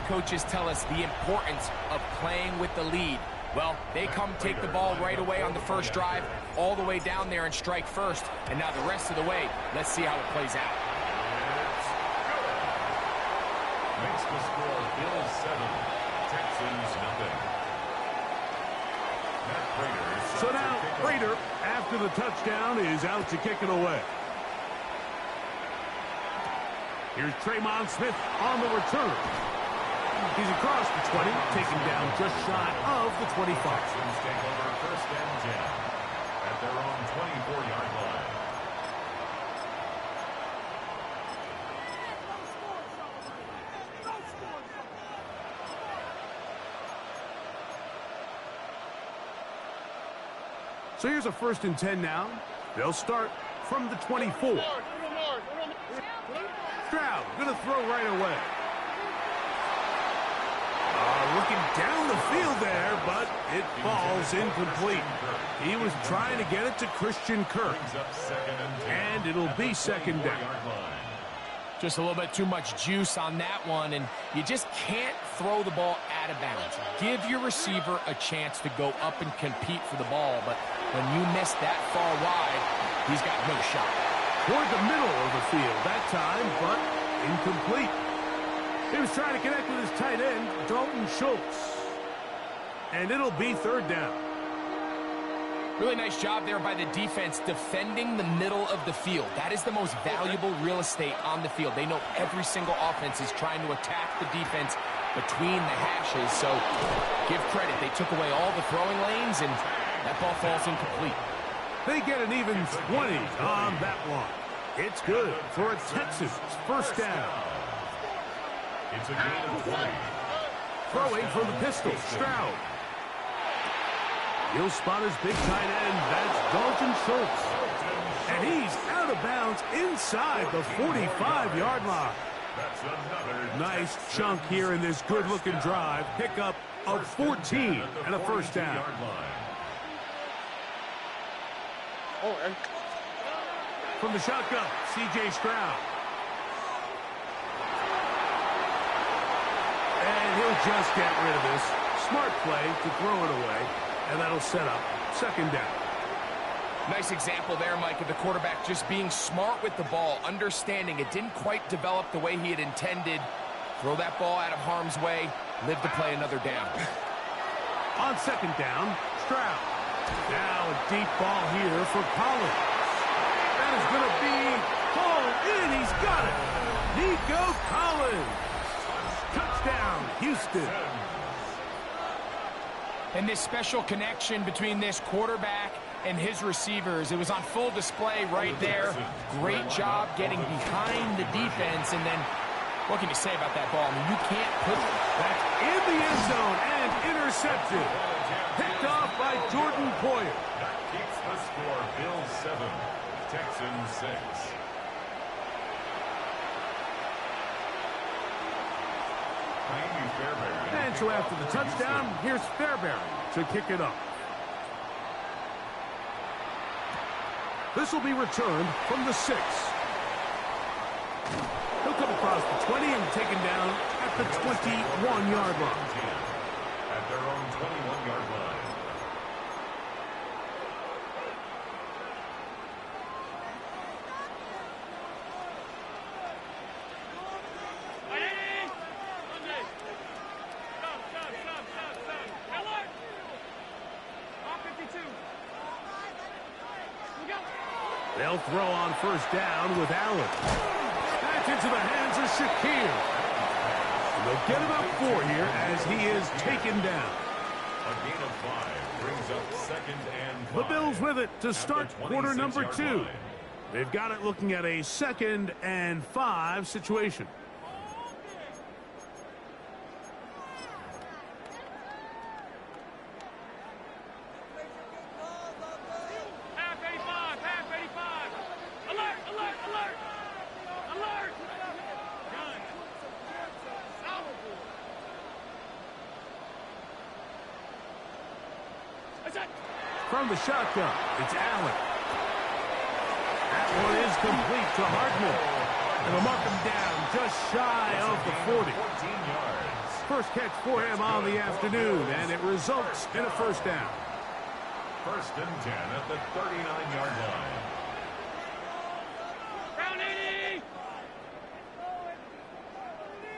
coaches tell us the importance of playing with the lead. Well, they come take the ball right away on the first drive, all the way down there and strike first. And now the rest of the way, let's see how it plays out. Makes the score Bills 7, Texans nothing. So now Prater, after the touchdown, is out to kick it away. Here's Tremon Smith on the return. He's across the 20, taken down just shy of the 25. Texans take over first and 10 at their own 24-yard line. So here's a 1st and 10 now. They'll start from the 24. Stroud going to throw right away. Looking down the field there, but it falls incomplete. He was trying to get it to Christian Kirk. And it'll be 2nd down. Just a little bit too much juice on that one, and you just can't throw the ball out of bounds. Give your receiver a chance to go up and compete for the ball, but when you miss that far wide, he's got no shot. Toward the middle of the field that time, but incomplete. He was trying to connect with his tight end, Dalton Schultz. And it'll be 3rd down. Really nice job there by the defense defending the middle of the field. That is the most valuable real estate on the field. They know every single offense is trying to attack the defense between the hashes. So give credit. They took away all the throwing lanes, and that ball falls incomplete. They get an even 20 on that one. It's good for a Texans 1st down. It's a gain of 20. Throwing from the pistol, Stroud. He'll spot his big tight end. That's Dalton Schultz. And he's out of bounds inside the 45-yard line. That's another nice chunk here in this good-looking drive. Pickup of 14 and a 1st down. From the shotgun, C.J. Stroud. And he'll just get rid of this. Smart play to throw it away. And that'll set up 2nd down. Nice example there, Mike, of the quarterback just being smart with the ball, understanding it didn't quite develop the way he had intended. Throw that ball out of harm's way, live to play another down. On 2nd down, Stroud. Now a deep ball here for Collins. That is going to be hauled in. He's got it. Nico Collins. Touchdown, Houston. And this special connection between this quarterback and his receivers, it was on full display right there. Great job getting behind the defense. And then, what can you say about that ball? I mean, you can't put that in the end zone and intercepted. Picked off by Jordan Poyer. That keeps the score. Bills 7, Texans 6. And so after the touchdown, here's Fairbairn to kick it up. This will be returned from the 6. He'll come across the 20 and taken down at the 21-yard line. At their own 21-yard line. They'll throw on 1st down with Allen. Back into the hands of Shakir. And they'll get him up 4 here as he is taken down. A gain of 5 brings up 2nd and 5. The Bills with it to start quarter number 2. Line. They've got it looking at a 2nd and 5 situation. From the shotgun, it's Allen. That one is complete to Hardman. And they'll mark him down just shy of the 40. 14 yards. first catch for him on the afternoon, and it results in a first down. 1st and 10 at the 39-yard line. Round 80!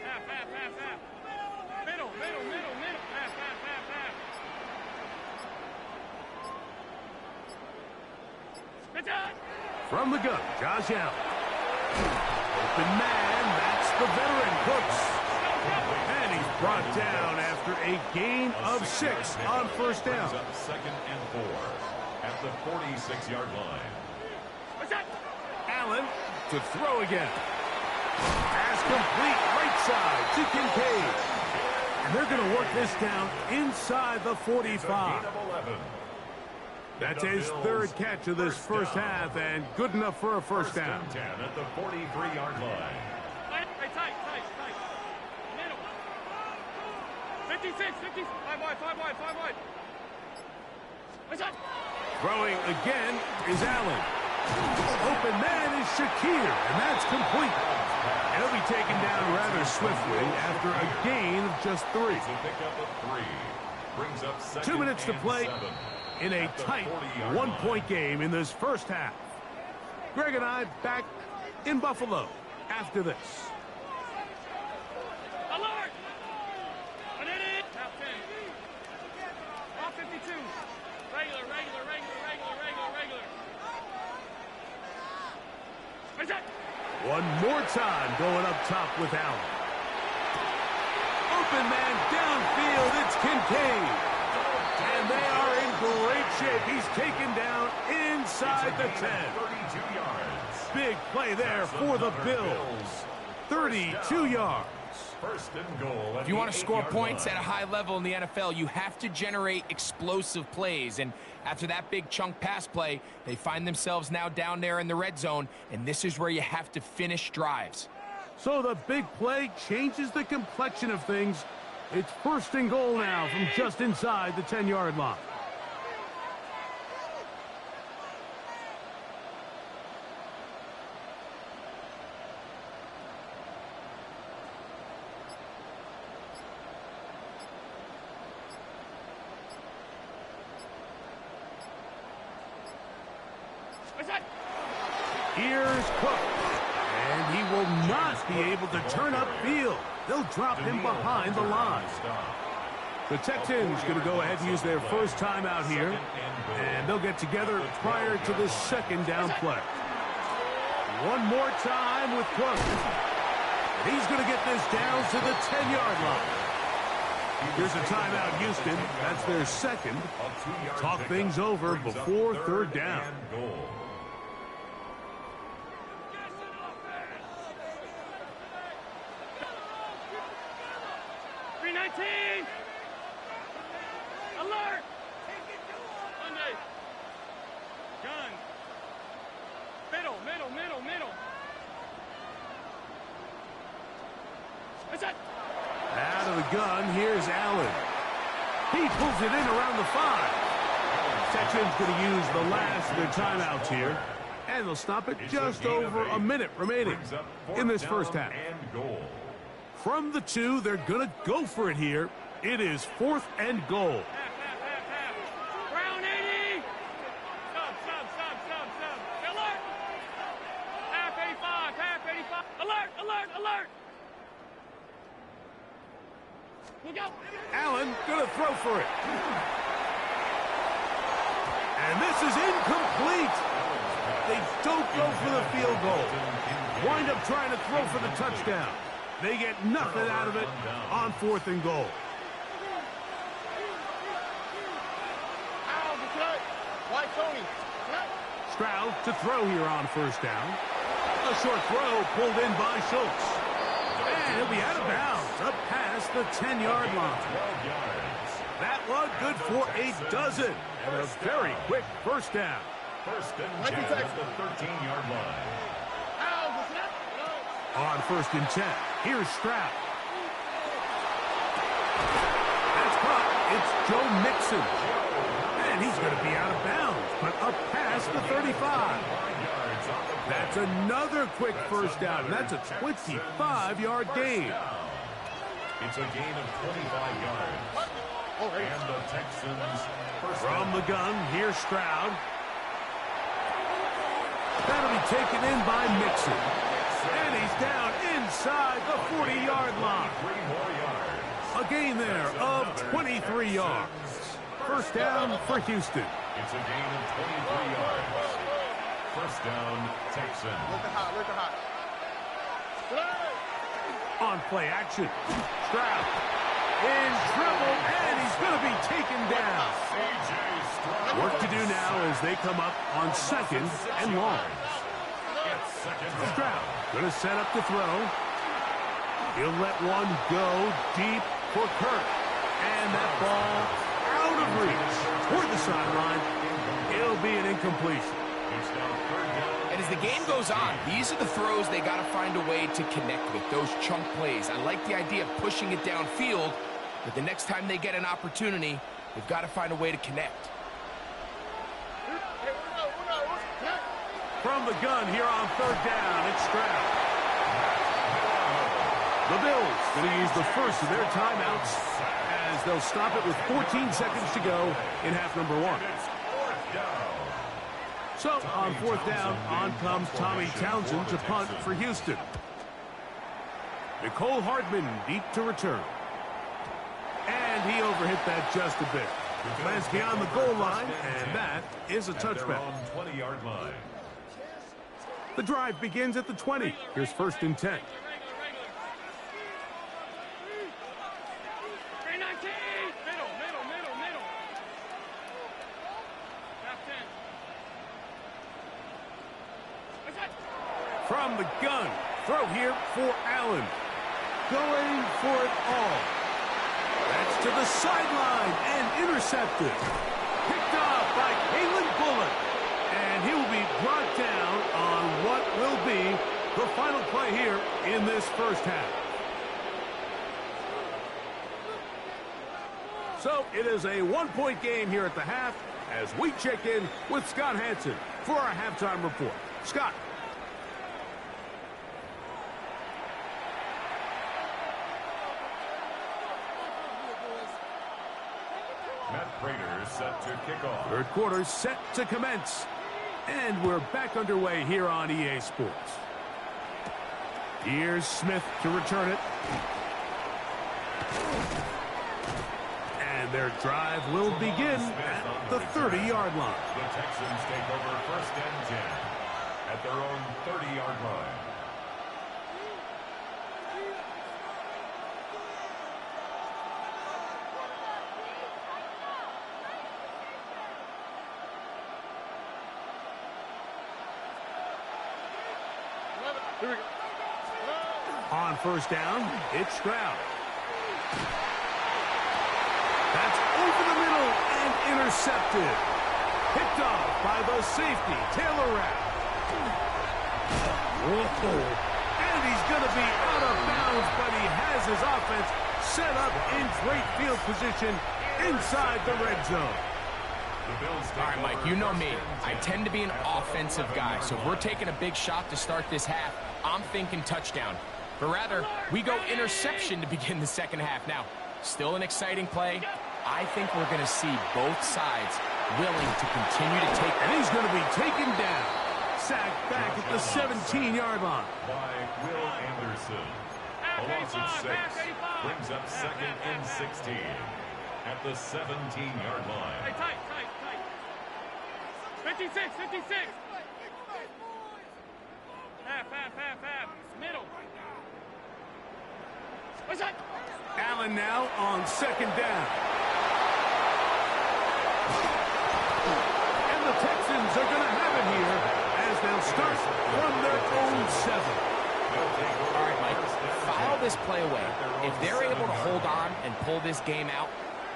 Half, half, half, half. Middle, middle, middle, middle. Half, half, half, half. It's on! From the gun, Josh Allen. Open man, that's the veteran Cooks. And he's brought down after a gain of 6 on first down. Brings up 2nd and 4 at the 46-yard line. What's that? Allen to throw again. Pass complete right side to Kincaid. And they're going to work this down inside the 45. Gain of 11. That's his third catch of this first half, and good enough for a first down. 10 at the 43-yard line. Hey, tight, tight, tight. Middle. 56, 50. 5 wide, 5 wide, 5 wide. What's that? Throwing again is Allen. Open man is Shakir, and that's complete. And he'll be taken down rather swiftly after a gain of just 3. It's a pickup of 3. Brings up 2nd 2 minutes to play 7. in a tight one-point game in this first half. Greg and I back in Buffalo after this. Alert! What it is? Top 10. All 52. Regular, regular, regular, regular, regular, regular. What's that? One more time going up top with Allen. Open man downfield, it's Kincaid. And they are in great shape. He's taken down inside the 10. 32 yards. Big play there for the Bills. 32 yards. 1st and goal. If you want to score points at a high level in the NFL, you have to generate explosive plays. And after that big chunk pass play, they find themselves now down there in the red zone, and this is where you have to finish drives. So the big play changes the complexion of things. It's 1st and goal now from just inside the 10-yard line. What's that? Here's Cook. And he will not be able to turn upfield. They'll drop him behind the line. The Texans going to go ahead and use their first timeout here. And they'll get together prior to the 2nd down play. One more time with Cook. And he's going to get this down to the 10-yard line. Here's a timeout, Houston. That's their 2nd. Talk things over before 3rd down. 319! Alert! Monday. Gun. Middle, middle, middle, middle. What's that? Out of the gun, here's Allen. He pulls it in around the 5. Texans going to use the last of their timeouts here. And they'll stop it just over a minute remaining in this first half. From the 2, they're going to go for it here. It is 4th and goal. Round 80! Sub. Alert! Half 85. Alert, alert, alert! Look out! Allen going to throw for it. And this is incomplete. They don't go for the field goal. Wind up trying to throw for the touchdown. They get nothing out of it on 4th and goal. Stroud to throw here on first down. A short throw pulled in by Schultz. And he'll be out of bounds up past the 10-yard line. That one good for a dozen. And a very quick first down. 1st and 10 at the 13-yard line. On 1st and 10, here's Stroud. That's caught. It's Joe Mixon. And he's going to be out of bounds, but up past the 35. That's another quick first down. That's a 25-yard gain. It's a gain of 25 yards. And the Texans first From the gun, here's Stroud. That'll be taken in by Mixon. And he's down inside the 40-yard line. 3 more yards. A gain there of 23 yards. First down for Houston. It's a gain of 23 yards. First down, Texans. On play action. Stroud in trouble, and he's going to be taken down. Work to do now as they come up on second and long. Stroud going to set up the throw. He'll let one go deep for Kirk. And that ball out of reach toward the sideline. It'll be an incompletion. And as the game goes on, these are the throws they got to find a way to connect with, those chunk plays. I like the idea of pushing it downfield, but the next time they get an opportunity, they've got to find a way to connect. From the gun here on third down, it's Stroud. The Bills going to use the first of their timeouts as they'll stop it with 14 seconds to go in half number 1. So, on fourth down, on comes Tommy Townsend to punt for Houston. Nicole Hardman deep to return. And he overhit that just a bit. Lands beyond the goal line, and that is a touchback. 20-yard line. The drive begins at the 20. Here's first and 10. From the gun, throw here for Allen. Going for it all. That's to the sideline and intercepted. Picked off by Kalen Bullock. And he will be brought down on what will be the final play here in this first half. So it is a one-point game here at the half as we check in with Scott Hansen for our halftime report. Scott. Matt Prater set to kick off. Third quarter set to commence. And we're back underway here on EA Sports. Here's Smith to return it. And their drive will begin at the 30-yard line. The Texans take over first and 10 at their own 30-yard line. On first down, it's Stroud. That's over the middle and intercepted. Picked off by the safety, Taylor Rapp. Whoa. And he's going to be out of bounds, but he has his offense set up in great field position inside the red zone. All right, Mike, you know me. I tend to be an offensive guy, so if we're taking a big shot to start this half, I'm thinking touchdown. But rather, we go interception to begin the second half. Now, still an exciting play. I think we're going to see both sides willing to continue to take. And he's going to be taken down. Sacked back at the 17-yard line. By Will Anderson. A loss of 6 brings up second and 16 at the 17-yard line. Hey, tight. 56. Half. Middle. What's that? Allen now on second down. And the Texans are going to have it here as they'll start from their own 7. All right, Mike, file this play away. If they're able to hold on and pull this game out,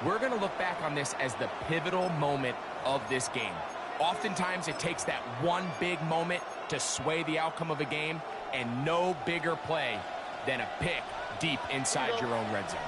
we're going to look back on this as the pivotal moment of this game. Oftentimes, it takes that one big moment to sway the outcome of a game, and no bigger play than a pick deep inside your own red zone.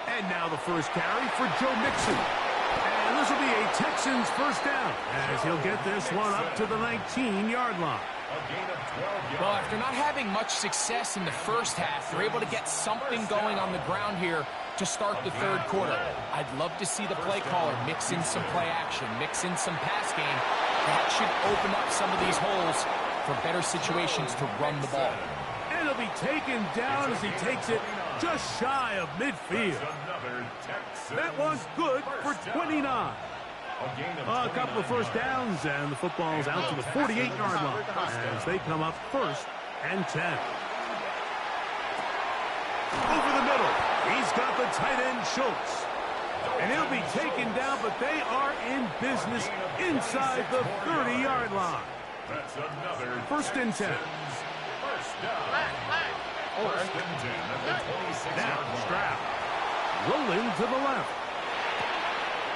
And now the first carry for Joe Mixon. And this will be a Texans first down as he'll get this one up to the 19-yard line. A gain of 12 yards. Well, after not having much success in the first half, they're able to get something going on the ground here to start the third quarter. I'd love to see the play caller mix in some play action, mix in some pass game. That should open up some of these holes for better situations to run the ball. And he'll be taken down as he takes it just shy of midfield. That one's good for 29. A couple of first downs, and the football's out to the 48-yard line as they come up 1st and 10. Over the middle, he's got the tight end Schultz. And he'll be taken down, but they are in business inside the 30-yard line. That's another 1st and 10. First down. First and 10 at the 26-yard Now line. Stroud rolling to the left.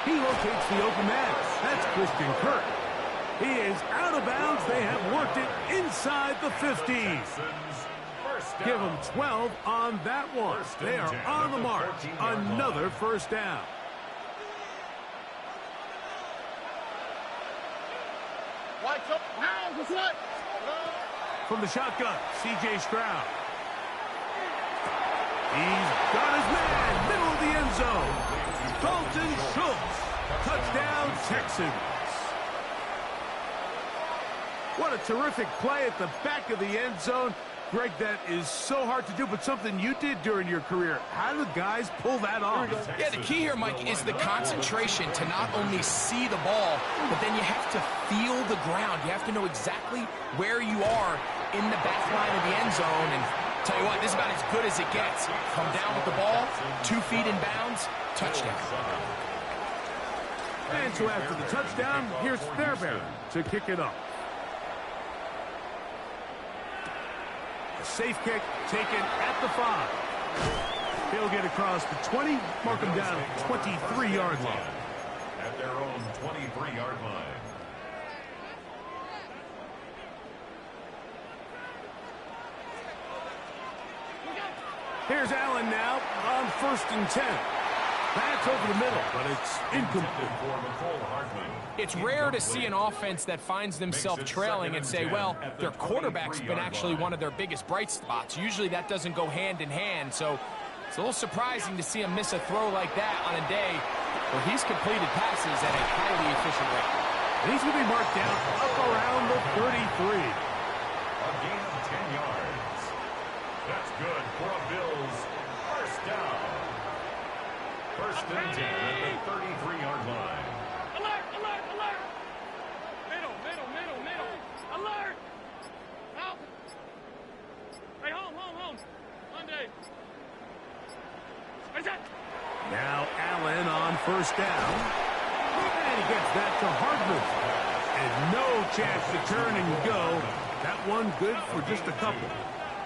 He locates the open man. That's Christian Kirk. He is out of bounds. They have worked it inside the 15. Give them 12 on that one. They are on the march. Another first down. From the shotgun, C.J. Stroud. He's got his man, middle of the end zone. Dalton Schultz, touchdown Texans. What a terrific play at the back of the end zone. Greg, that is so hard to do, but something you did during your career. How do guys pull that off? Yeah, the key here, Mike, is the concentration to not only see the ball, but then you have to feel the ground. You have to know exactly where you are in the back line of the end zone. And tell you what, this is about as good as it gets. Come down with the ball, 2 feet in bounds, touchdown. And so after the touchdown, here's Fairbairn to kick it off. A safe kick taken at the 5. He'll get across the 20, mark him down at 23-yard line. At their own 23-yard line. Here's Allen now on 1st and 10. That's over the middle, but it's incomplete. It's rare to see an offense that finds themselves trailing and say, well, their quarterback's been actually one of their biggest bright spots. Usually that doesn't go hand in hand, so it's a little surprising to see him miss a throw like that on a day where he's completed passes at a highly efficient rate. And he's going to be marked down up around the 33. A gain of 10 yards. That's good for a Bills first down. First and 10 at the 33-yard line. Alert, alert, alert! Middle, middle, middle, middle. Alert! Help! Hey, home. Monday. Where's that? Now Allen on 1st down. And he gets that to Hardman. And no chance to turn and go. That one good for just a couple.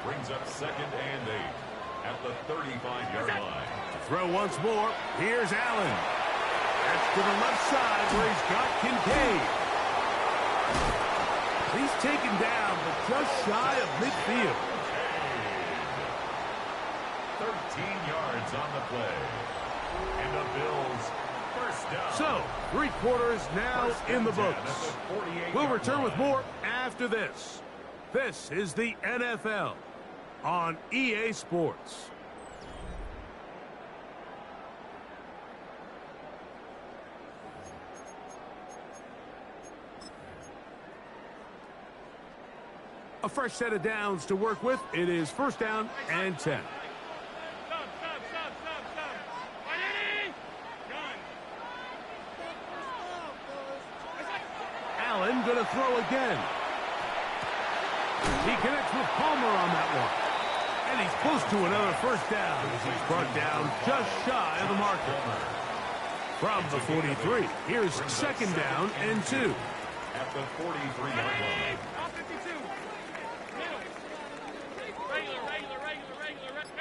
Brings up 2nd and 8 at the 35-yard line. Throw once more. Here's Allen. That's to the left side where he's got Kincaid. He's taken down, but just shy of midfield. 13 yards on the play. And the Bills first down. So, 3 quarters now in the books. We'll return with more after this. This is the NFL on EA Sports. A fresh set of downs to work with. It is 1st down and 10. Stop. Ready? Gun. Allen going to throw again. He connects with Palmer on that one. And he's close to another first down as he's brought down just shy of the marker. From the 43, here's 2nd down and 2. At the 43-yard line. All 52. Middle. Regular.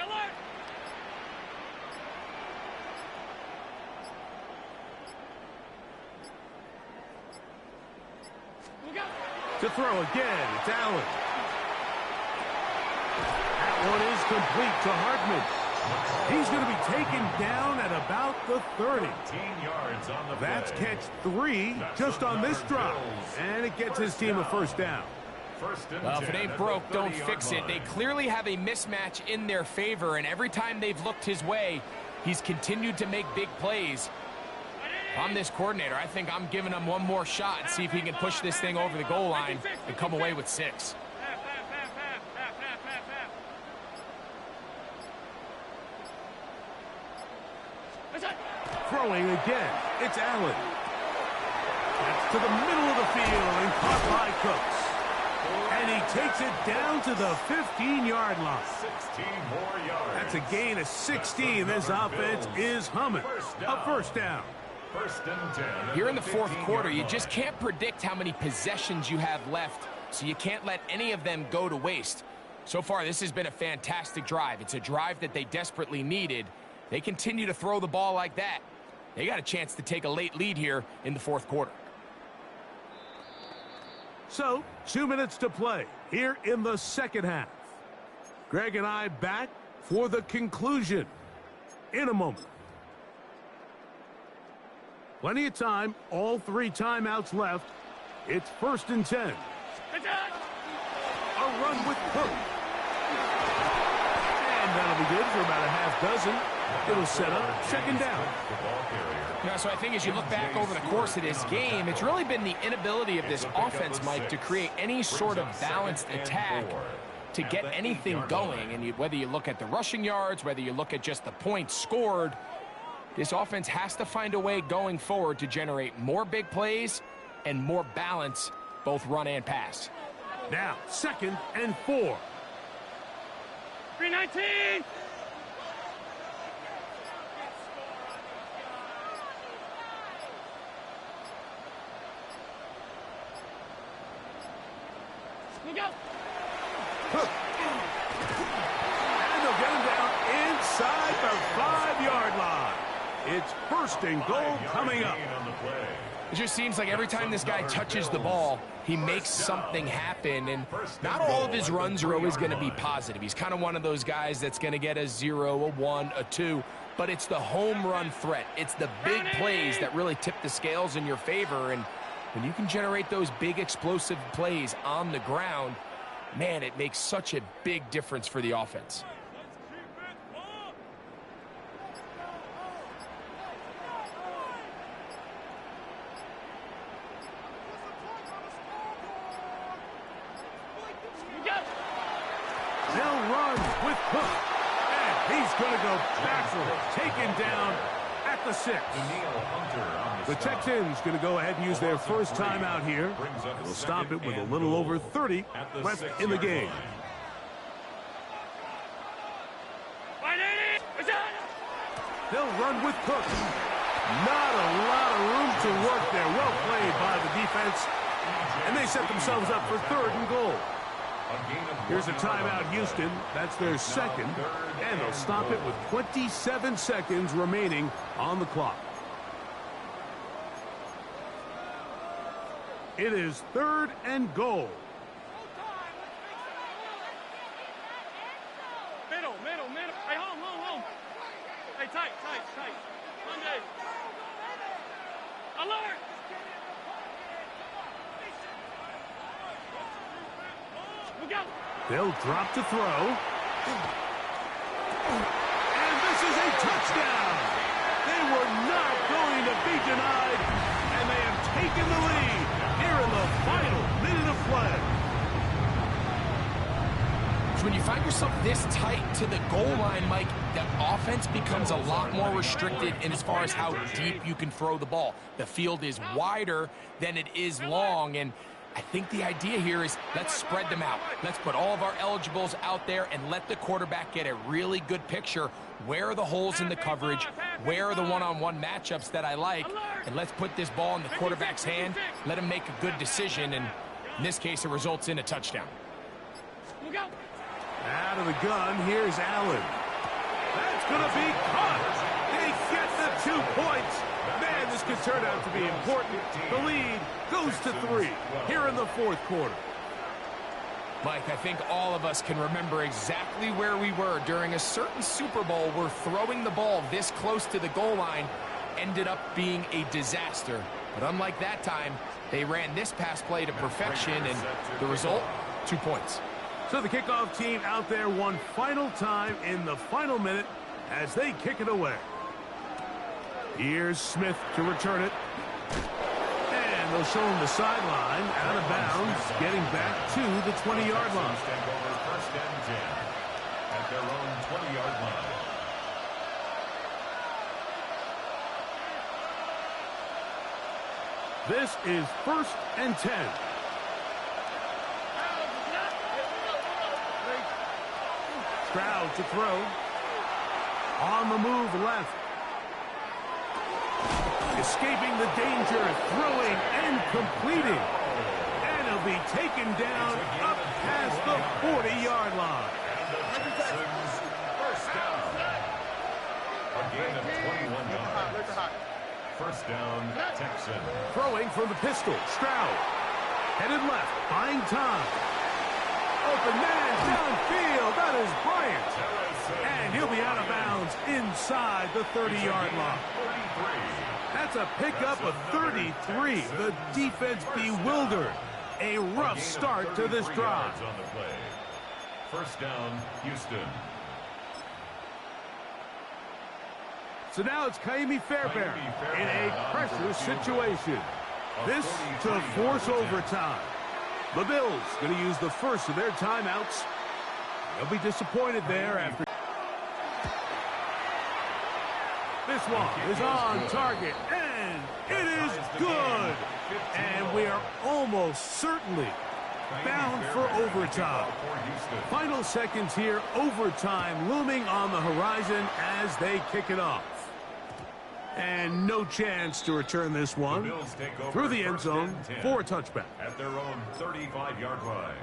Alert! Look out! To throw again, it's Allen. That one is complete to Hardman. He's going to be taken down at about the 30. 15 yards on the That's play. catch 3 just on this drive. And it gets his team a first down. Well, if it ain't broke, don't fix it. They clearly have a mismatch in their favor, and every time they've looked his way, he's continued to make big plays. If I'm this coordinator, I think I'm giving him one more shot and see if he can push this thing over the goal line and come away with 6. Throwing again, it's Allen. That's to the middle of the field and caught by Cooks. And he takes it down to the 15-yard line. 16 more yards. That's a gain of 16. This offense is humming. A first down. First and 10. Here in the fourth quarter, you just can't predict how many possessions you have left, so you can't let any of them go to waste. So far, this has been a fantastic drive. It's a drive that they desperately needed. They continue to throw the ball like that. They got a chance to take a late lead here in the fourth quarter. So, 2 minutes to play here in the second half. Greg and I back for the conclusion in a moment. Plenty of time, all 3 timeouts left. It's first and 10. A run with Cook. And that'll be good for about a half dozen. It'll set up second down. Yeah, so I think as you look back over the course of this game, it's really been the inability of this offense, Mike, to create any sort of balanced attack to get anything going. And whether you look at the rushing yards, whether you look at just the points scored, this offense has to find a way going forward to generate more big plays and more balance, both run and pass. Now, second and 4. 319. Look out. And they'll get him down inside the 5-yard line. It's first and goal coming up. It just seems like every time this guy touches the ball, he makes something happen, and not all of his runs are always going to be positive. He's kind of one of those guys that's going to get a 0, a 1, a 2, but it's the home run threat. It's the big plays that really tip the scales in your favor, and when you can generate those big explosive plays on the ground, man, it makes such a big difference for the offense. They'll run with Cook. And he's going to go backwards, taken down at the 6. The Texans going to go ahead and use their first timeout here. They'll stop it with a little over 30 left in the game. They'll run with Cook. Not a lot of room to work there. Well played by the defense. And they set themselves up for 3rd and goal. Here's a timeout, Houston. That's their second. And they'll stop it with 27 seconds remaining on the clock. It is 3rd and goal. Middle. Hey, home. Hey, tight. Monday. Alert! Look out! They'll drop to throw. And this is a touchdown. They were not going to be denied, and they have taken the lead here in the final minute of play. So when you find yourself this tight to the goal line, Mike, the offense becomes a lot more restricted in as far as how deep you can throw the ball. The field is wider than it is long, and I think the idea here is let's spread them out. Let's put all of our eligibles out there and let the quarterback get a really good picture. Where are the holes in the coverage? Where are the one-on-one matchups that I like? And let's put this ball in the quarterback's hand. Let him make a good decision, and in this case, it results in a touchdown. Look out! Out of the gun, here's Allen. That's going to be caught. They get the 2 points. Man, this could turn out to be important. The lead goes to 3 here in the fourth quarter. Mike, I think all of us can remember exactly where we were during a certain Super Bowl where throwing the ball this close to the goal line ended up being a disaster. But unlike that time, they ran this pass play to perfection, and the result, 2 points. So the kickoff team out there one final time in the final minute as they kick it away. Here's Smith to return it. And they'll show him the sideline, out of bounds, getting back to the 20-yard line. First and 10 at their own 20-yard line. This is 1st and 10. Stroud to throw. On the move left. Escaping the danger, throwing and completing. And he'll be taken down up past the 40-yard line. And the Texans first down. A gain of 21 yards. First down, Texans. Throwing from the pistol, Stroud. Headed left, buying time. Open man downfield, that is Bryant. And he'll be out of bounds inside the 30-yard line. That's a pickup of 33. The defense bewildered. A rough start to this drive. First down, Houston. So now it's Kaimi Fairbairn in a pressure situation. This to force overtime. The Bills going to use the first of their timeouts. They'll be disappointed there after. This one is on target, and it is good. And we are almost certainly bound for overtime. Final seconds here, overtime looming on the horizon as they kick it off. And no chance to return this one through the end zone for a touchback. At their own 35-yard line.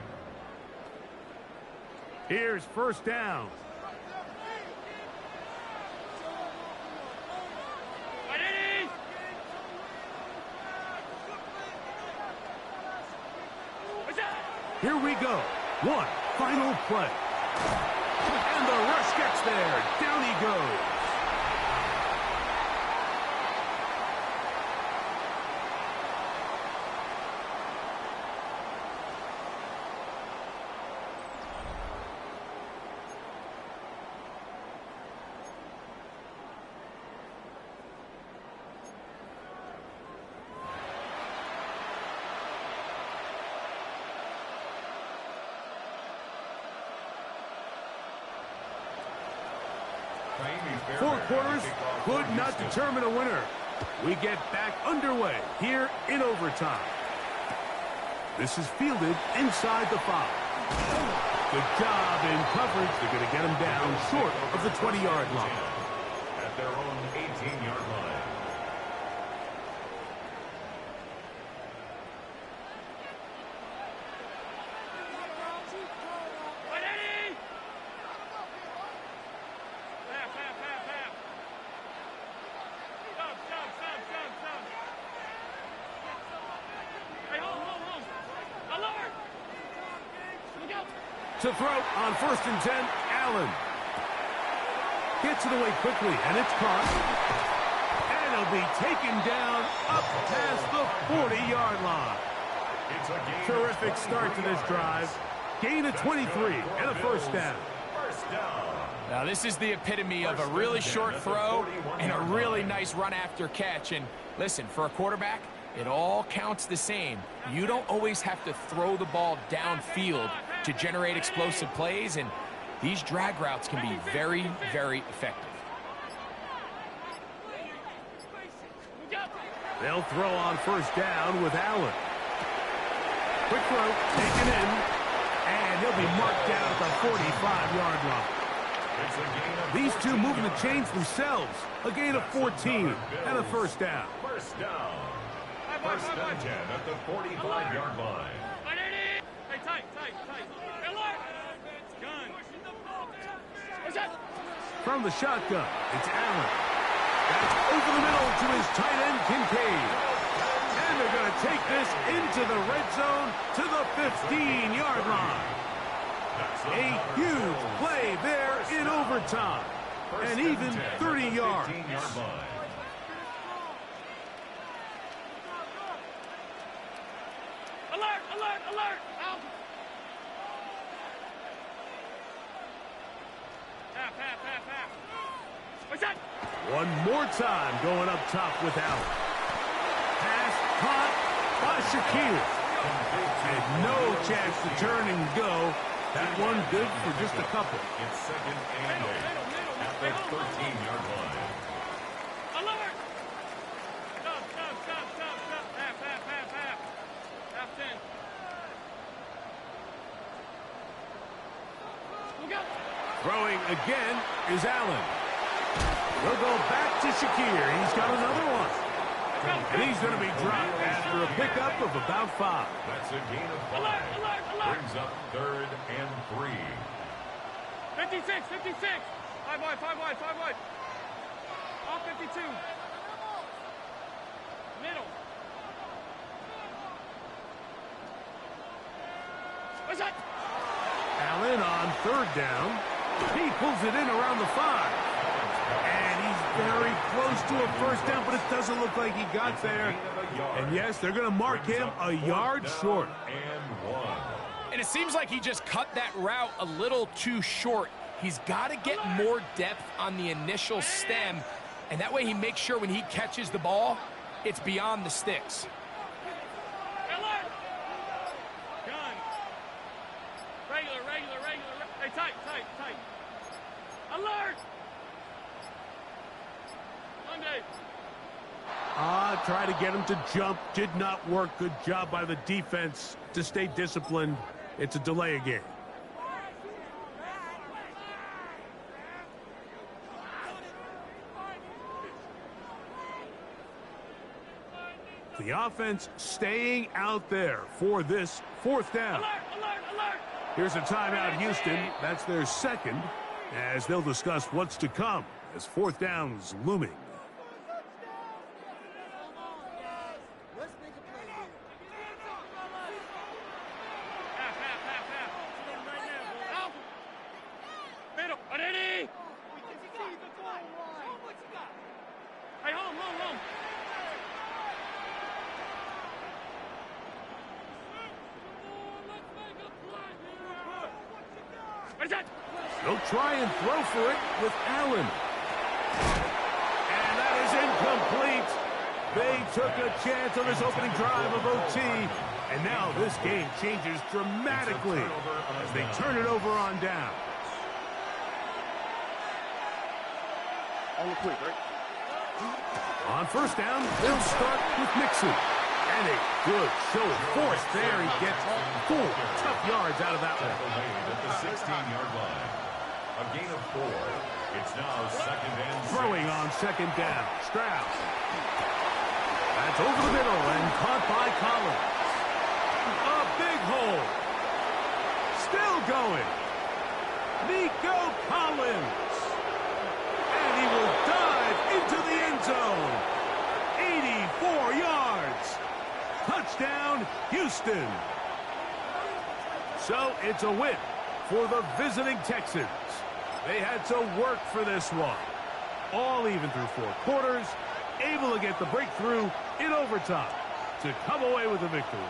Here's first down. Here we go. One final play. And the rush gets there. Down he goes. Four quarters could not determine a winner. We get back underway here in overtime. This is fielded inside the 5. Good job in coverage. They're going to get him down short of the 20-yard line. At their own 18-yard line. To throw on 1st and 10, Allen. Gets it away quickly, and it's caught. And he'll be taken down up past the 40-yard line. Terrific start to this drive. Gain of 23 and a first down. Now, this is the epitome of a really short throw and a really nice run after catch. And listen, for a quarterback, it all counts the same. You don't always have to throw the ball downfield to generate explosive plays, and these drag routes can be very, very effective. They'll throw on first down with Allen. Quick throw, taken in, and he'll be marked down at the 45-yard line. These two moving the chains themselves. A gain of 14 and a first down. First down. First and 10 at the 45-yard line. Hey, tight. Hey, look. Gun. What's that? From the shotgun, it's Allen. That's over the middle to his tight end, Kincaid. And they're going to take this into the red zone to the 15-yard line. A huge play there in overtime. And even 30 yards. Alert! Out! half. What's that? One more time going up top with Allen. Pass caught by Shakir. And no chance to turn and go. That one good for just a couple. It's second and 8 at the 13-yard line. Alert! Stop. Half 10. Look out! Throwing again is Allen. He'll go back to Shakir. He's got another one. And he's going to be dropped after a pickup of about 5. That's a gain of 5. Alert! Brings up 3rd and 3. 56. 5 wide. Off 52. Middle. What's that? Allen on 3rd down. He pulls it in around the 5. And he's very close to a first down, but it doesn't look like he got there. And yes, they're going to mark him a yard short. And 1. And it seems like he just cut that route a little too short. He's got to get more depth on the initial stem, and that way he makes sure when he catches the ball, it's beyond the sticks. Alert! Gun. Regular. Hey, tight. Alert! Monday. Try to get him to jump. Did not work. Good job by the defense to stay disciplined. It's a delay again. The offense staying out there for this 4th down. Alert! Here's a timeout, Houston. That's their second, as they'll discuss what's to come as 4th down's looming. Half. Middle. Ready? Hey, home. What's that? They'll try and throw for it with Allen. And that is incomplete. They took a chance on this opening drive of OT. And now this game changes dramatically as they turn it over on down. On the quick, right? On 1st down, they'll start with Mixon. And a good show of force there. He gets 4 tough yards out of that one. At the 16-yard line. A gain of 4. It's now 2nd and 6. Throwing on 2nd down. Stroud. That's over the middle and caught by Collins. A big hole. Still going. Nico Collins. And he will dive into the end zone. 84 yards. Touchdown, Houston. So it's a win for the visiting Texans. They had to work for this one. All even through 4 quarters, able to get the breakthrough in overtime to come away with a victory.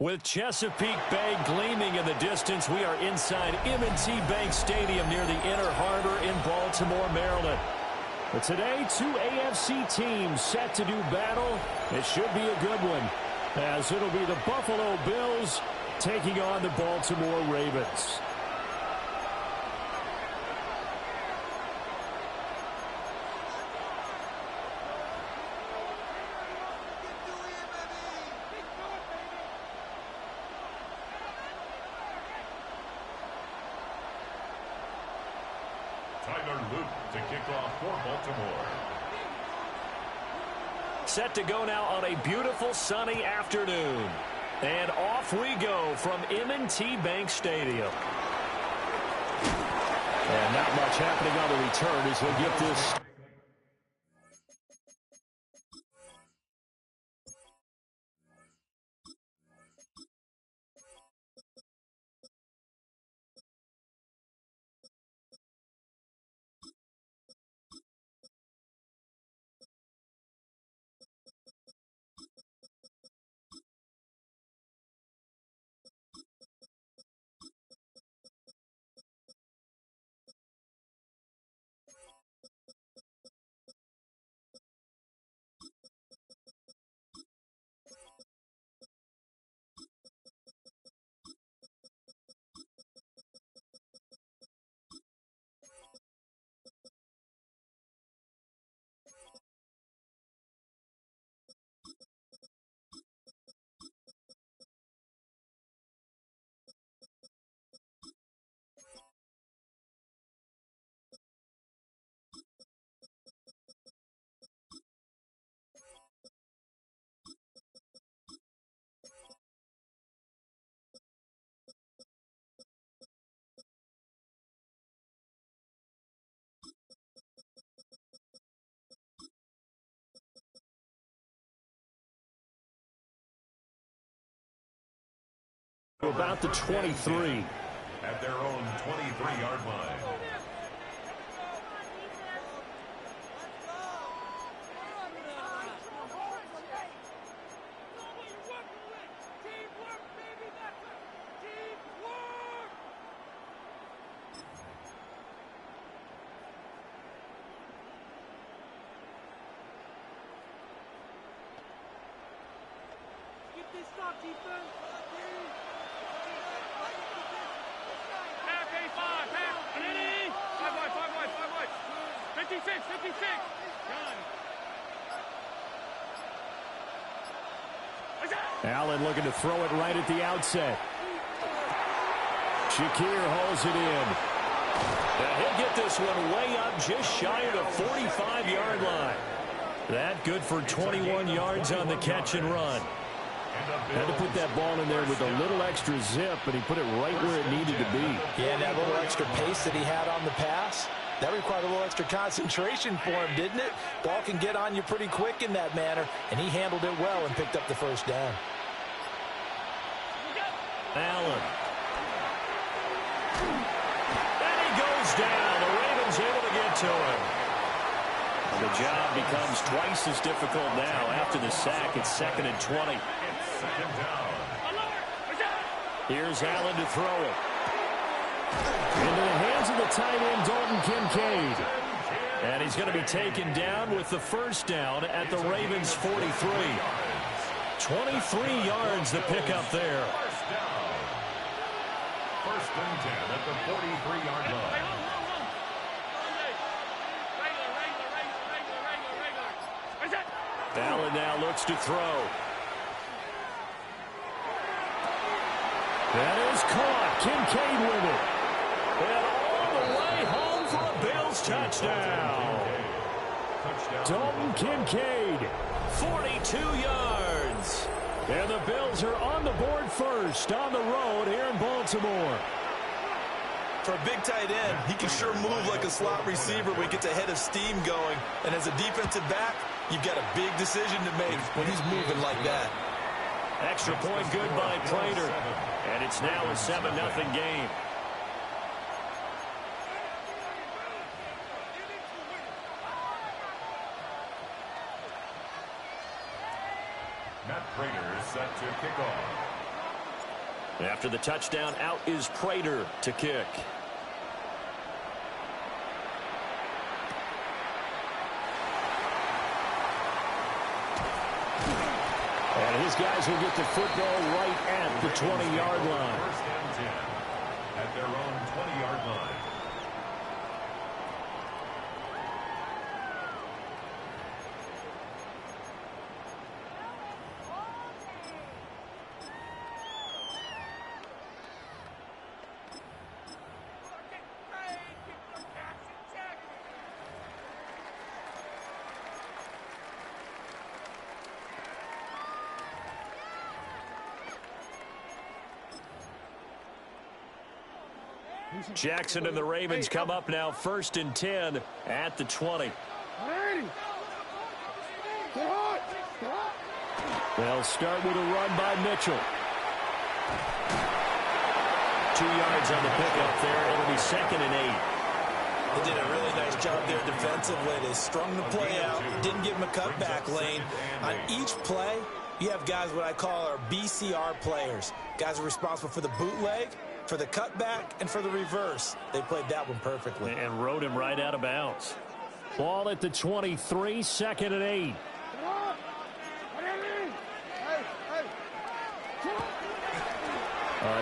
With Chesapeake Bay gleaming in the distance, we are inside M&T Bank Stadium near the Inner Harbor in Baltimore, Maryland. But today, two AFC teams set to do battle. It should be a good one, as it'll be the Buffalo Bills taking on the Baltimore Ravens. To kick off for Baltimore. Set to go now on a beautiful sunny afternoon. And off we go from M&T Bank Stadium. And not much happening on the return as he'll get this. About the 23. At their own 23-yard line. Get this stop, defense. 56, 56. Allen looking to throw it right at the outset. Shakir hauls it in. And he'll get this one way up just shy of the 45-yard line. That good for 21 yards on the catch and run. Had to put that ball in there with a little extra zip, but he put it right where it needed to be. Yeah, that little extra pace that he had on the pass, that required a little extra concentration for him, didn't it? Ball can get on you pretty quick in that manner, and he handled it well and picked up the first down. Allen. And he goes down. The Ravens able to get to him. The job becomes twice as difficult now after the sack. It's 2nd and 20. Here's Allen to throw it. Into the hands of the tight end, Dalton Kincaid. And he's going to be taken down with the first down at the Ravens' 43. 23 yards the pickup there. First and 10 at the 43-yard line. Allen now looks to throw. That is caught. Kincaid with it. And all the way home for a Bills touchdown. Dalton Kincaid, 42 yards. And the Bills are on the board first on the road here in Baltimore. For a big tight end, he can sure move like a slot receiver when he gets a head of steam going. And as a defensive back, you've got a big decision to make when he's moving like that. Extra point good by Prater. And it's now a 7-0 game. Matt Prater is set to kick off. After the touchdown, out is Prater to kick. And his guys will get the football right at the 20-yard line. First and 10 at their own 20-yard line. Jackson and the Ravens come up now, first and 10 at the 20. They'll start with a run by Mitchell. 2 yards on the pickup there. It'll be 2nd and 8. They did a really nice job there defensively. They strung the play out, didn't give him a cutback lane. On each play, you have guys what I call our BCR players. Guys are responsible for the bootleg, for the cutback, and for the reverse. They played that one perfectly. And rode him right out of bounds. Ball at the 23, 2nd and 8.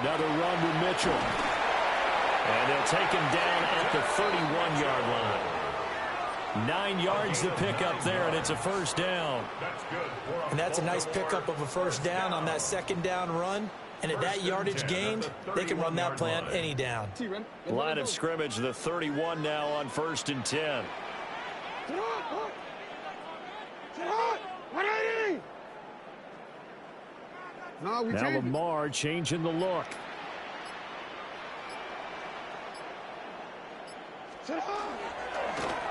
Another run to Mitchell. And they'll take him down at the 31-yard line. 9 yards to pick up there, and it's a first down. And that's a nice pickup of a first down on that second down run. And at that yardage gained, they can run that play on any down. Line of scrimmage, the 31 now on 1st and 10. Now Lamar changing the look.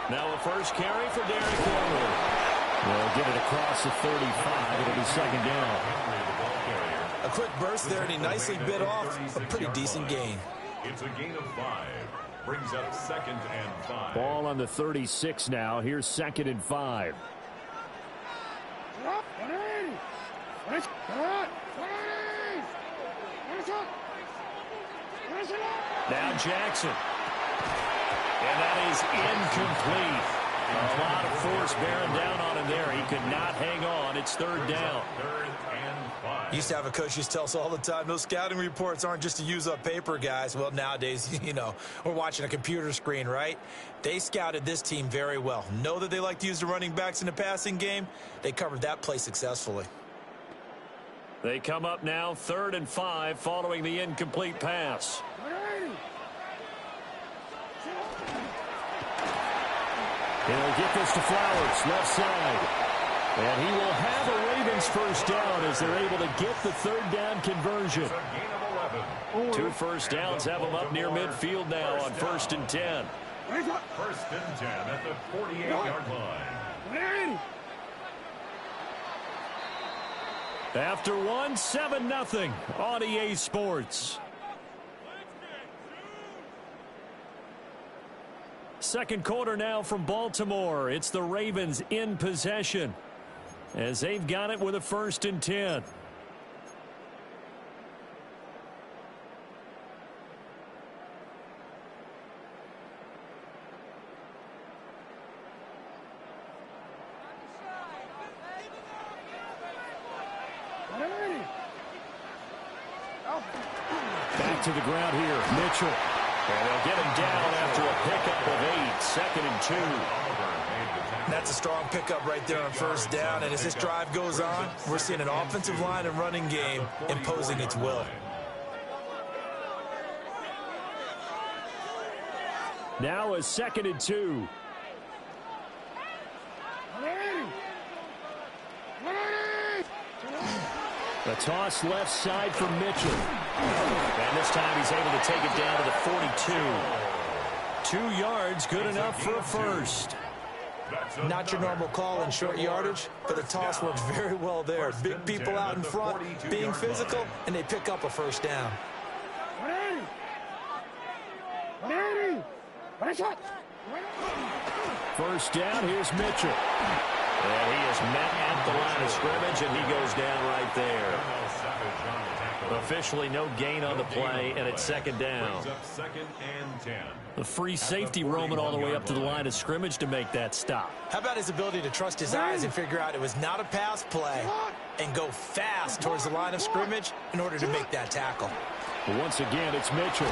Now a first carry for Derek Henry. They'll get it across the 35. It'll be 2nd down. A quick burst there, and he nicely bit off a pretty decent gain. It's a gain of 5. Brings up 2nd and 5. Ball on the 36 now. Here's 2nd and 5. Now Jackson. And that is incomplete. A lot of force bearing down on him there. He could not hang on. It's 3rd down. 3rd and 5. Used to have a coach used to tell us all the time, those scouting reports aren't just to use up paper, guys. Well, nowadays, you know, we're watching a computer screen, right? They scouted this team very well. Know that they like to use the running backs in the passing game. They covered that play successfully. They come up now 3rd and 5 following the incomplete pass. He'll get this to Flowers, left side. And he will have a Ravens first down as they're able to get the 3rd down conversion. It's a gain of 11. 2 first downs have them up near midfield now on 1st and 10. 1st and 10 at the 48-yard line. After one, 7-0 on EA Sports. Second quarter now from Baltimore. It's the Ravens in possession as they've got it with a 1st and 10. Back to the ground here, Mitchell. And they'll get him down after a pickup of 8, 2nd and 2. That's a strong pickup right there on first down. And as this drive goes on, we're seeing an offensive line and running game imposing its will. Now a 2nd and 2. The toss left side for Mitchell. And this time he's able to take it down to the 42. 2 yards, good enough for a first. Not your normal call in short yardage, but the toss works very well there. Big people out in front, being physical, and they pick up a first down. First down, here's Mitchell. And he is met at the line of scrimmage, and he goes down right there. Officially no gain on the play, and it's second down. Second and 10. The free safety roaming all the way up to the line of scrimmage to make that stop. How about his ability to trust his eyes and figure out it was not a pass play and go fast towards the line of scrimmage in order to make that tackle. Once again, it's Mitchell.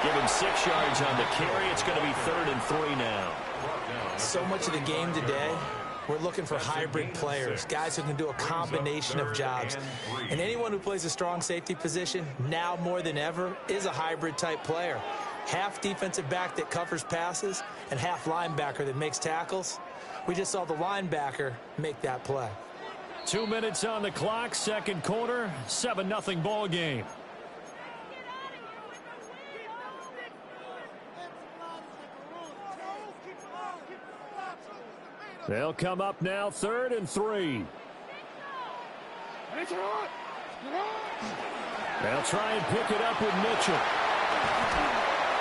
Give him 6 yards on the carry. It's going to be 3rd and 3 now. So much of the game today, we're looking for hybrid players, guys who can do a combination of jobs. And anyone who plays a strong safety position, now more than ever, is a hybrid type player. Half defensive back that covers passes and half linebacker that makes tackles. We just saw the linebacker make that play. 2 minutes on the clock, second quarter, 7-0 ball game. They'll come up now, 3rd and 3. They'll try and pick it up with Mitchell.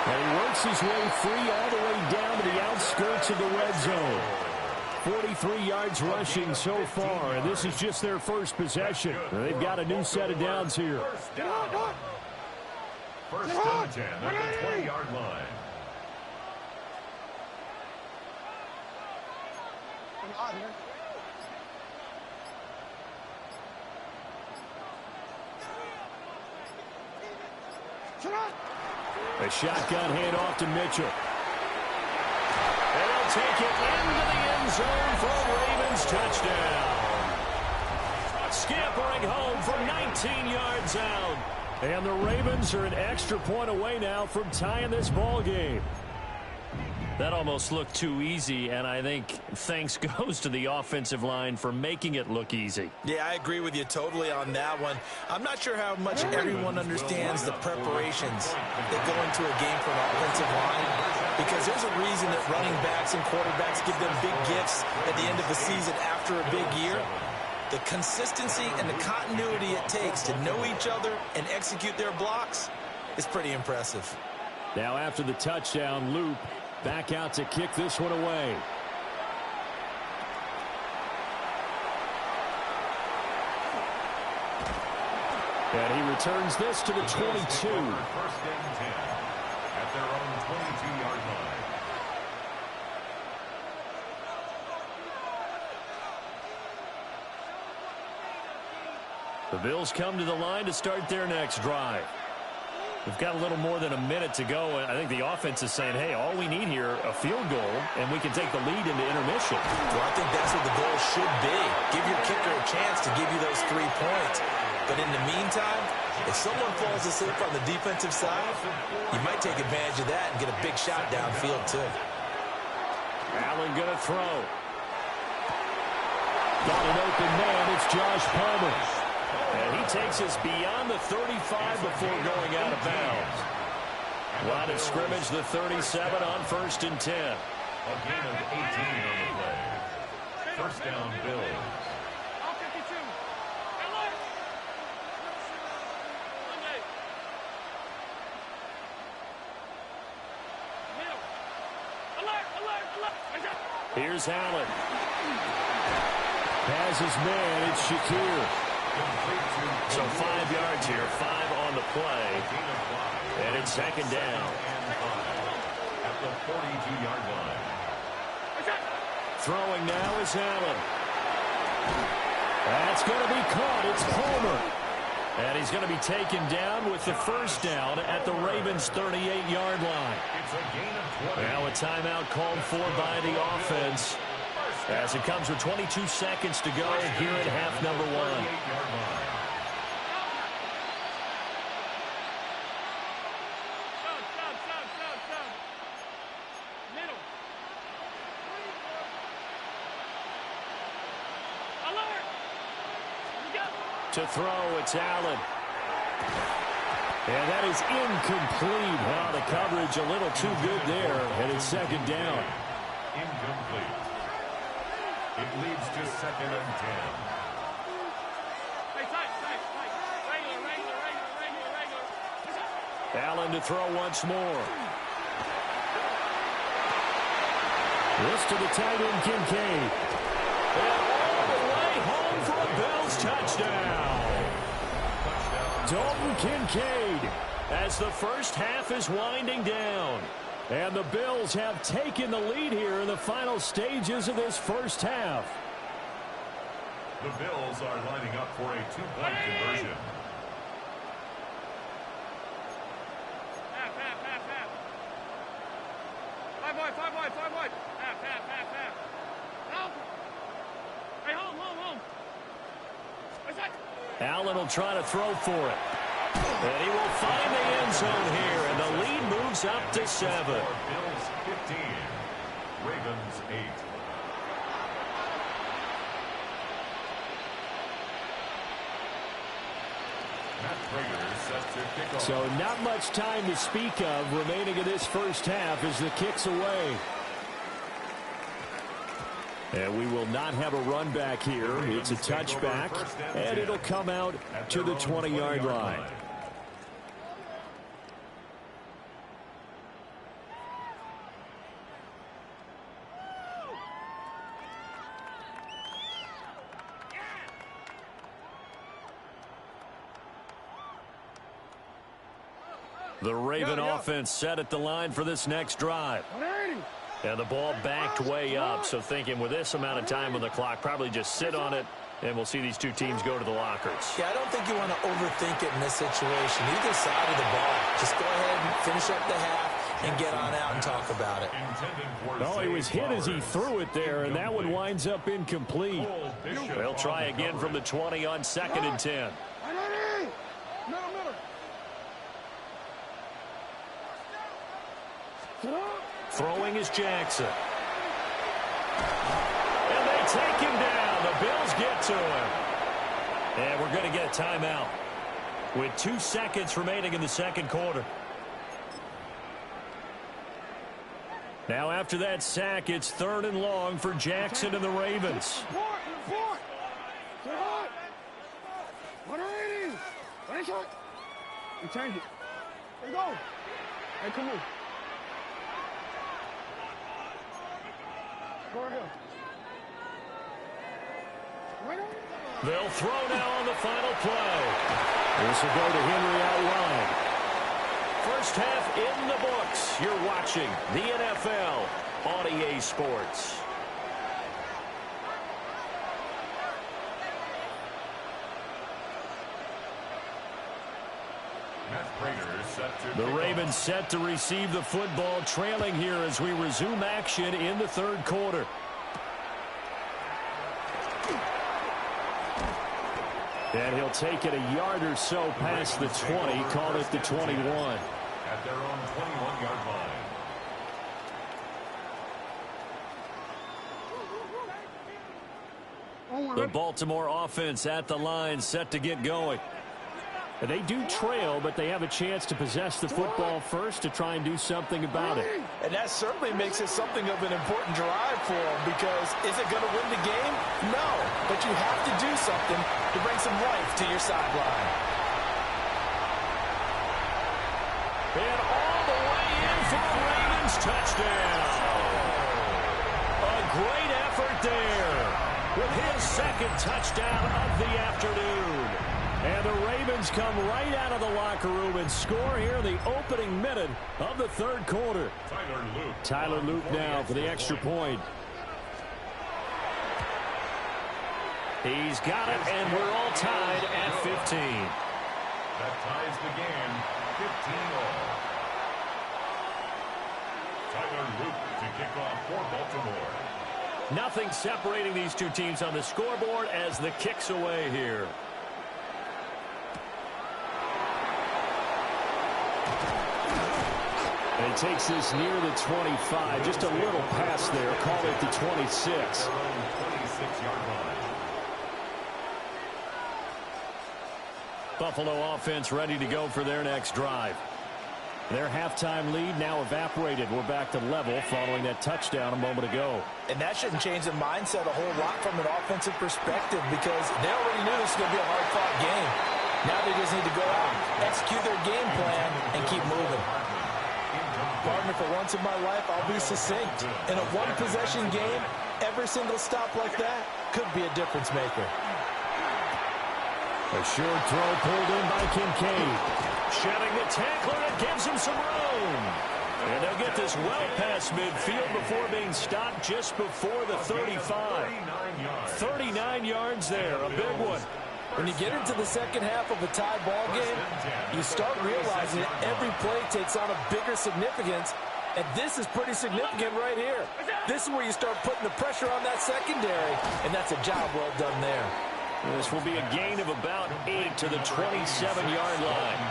And he works his way free all the way down to the outskirts of the red zone. 43 yards rushing so far, and this is just their first possession. They've got a new set of downs here. First and 10 at the 20-yard line. A shotgun handoff to Mitchell. They'll take it into the end zone for a Ravens touchdown. Scampering home for 19 yards out. And the Ravens are an extra point away now from tying this ball game. That almost looked too easy, and I think thanks goes to the offensive line for making it look easy. Yeah, I agree with you totally on that one. I'm not sure how much everyone understands the preparations that go into a game for an offensive line, because there's a reason that running backs and quarterbacks give them big gifts at the end of the season after a big year. The consistency and the continuity it takes to know each other and execute their blocks is pretty impressive. Now after the touchdown, Loop back out to kick this one away. And he returns this to the 22. First and 10 at their own 22-yard line. The Bills come to the line to start their next drive. We've got a little more than a minute to go. I think the offense is saying, hey, all we need here, a field goal, and we can take the lead into intermission. Well, I think that's what the goal should be. Give your kicker a chance to give you those 3 points. But in the meantime, if someone falls asleep on the defensive side, you might take advantage of that and get a big shot downfield, too. Allen going to throw. Got an open man. It's Josh Palmer. And he takes us beyond the 35 before going out of bounds. Line of scrimmage, the 37 on 1st and 10. A gain of 18 on the play. First down, Bills. All 52. Alert! Middle. Alert, alert, alert. Here's Allen. Has his man, it's Shakir. So 5 yards here, 5 on the play. And it's second down. At the 42-yard line. Throwing now is Allen. That's going to be caught. It's Palmer. And he's going to be taken down with the first down at the Ravens' 38-yard line. It's a gain of 20. Now a timeout called for by the offense, as it comes with 22 seconds to go here at half number 1. Middle. To throw, it's Allen. And that is incomplete. Wow, the coverage a little too good there, and it's second down. Incomplete. It leads to second and 10. Hey, tight. Regular. Allen to throw once more. This to the tight end, Kincaid. And all the way home for a Bills touchdown. Dalton Kincaid as the first half is winding down. And the Bills have taken the lead here in the final stages of this first half. The Bills are lining up for a two-point conversion. Half. Five wide. Half. Help. Hey, home. What's that? Allen will try to throw for it. And he will find the end zone here, and the lead moves up to 7. Bills 15, Ravens 8. So not much time to speak of remaining in this first half as the kick's away. And we will not have a run back here. It's a touchback, and it'll come out to the 20-yard line. The Raven offense set at the line for this next drive. And the ball backed way up, so thinking with this amount of time on the clock, probably just sit on it, and we'll see these two teams go to the lockers. Yeah, I don't think you want to overthink it in this situation. Either side of the ball. Just go ahead and finish up the half and get on out and talk about it. Oh, he was hit as he threw it there, and that one winds up incomplete. They'll try again from the 20 on 2nd and 10. Throwing is Jackson. And they take him down. The Bills get to him. And we're going to get a timeout with 2 seconds remaining in the second quarter. Now after that sack, it's 3rd and long for Jackson and the Ravens. Change it. There you go. Hey, come on. They'll throw now on the final play. This will go to Henry out wide. First half in the books. You're watching the NFL on EA Sports. The Ravens set to receive the football, trailing here as we resume action in the third quarter. And he'll take it a yard or so past the 20, call it the 21. At their own 21-yard line. The Baltimore offense at the line, set to get going. They do trail, but they have a chance to possess the football first to try and do something about it. And that certainly makes it something of an important drive for them, because is it going to win the game? No, but you have to do something to bring some life to your sideline. And all the way in for a Ravens touchdown. A great effort there with his second touchdown of the afternoon. And the Ravens come right out of the locker room and score here in the opening minute of the third quarter. Tyler Luke now for the extra point. He's got it, and we're all tied at 15. That ties the game, 15-all. Tyler Luke to kick off for Baltimore. Nothing separating these two teams on the scoreboard as the kick's away here. And he takes this near the 25. Just a little pass there. Call it the 26. Buffalo offense ready to go for their next drive. Their halftime lead now evaporated. We're back to level following that touchdown a moment ago. And that shouldn't change the mindset a whole lot from an offensive perspective, because they already knew this was going to be a hard-fought game. Now they just need to go out, execute their game plan, and keep moving. Partner, for once in my life, I'll be succinct. In a one-possession game, every single stop like that could be a difference maker. A short throw pulled in by Kincaid. Shedding the tackler and gives him some room. And they'll get this well past midfield before being stopped just before the 35. 39 yards there, a big one. When you get into the second half of a tie ball game, you start realizing that every play takes on a bigger significance, and this is pretty significant right here. This is where you start putting the pressure on that secondary, and that's a job well done there. This will be a gain of about 8 to the 27-yard line.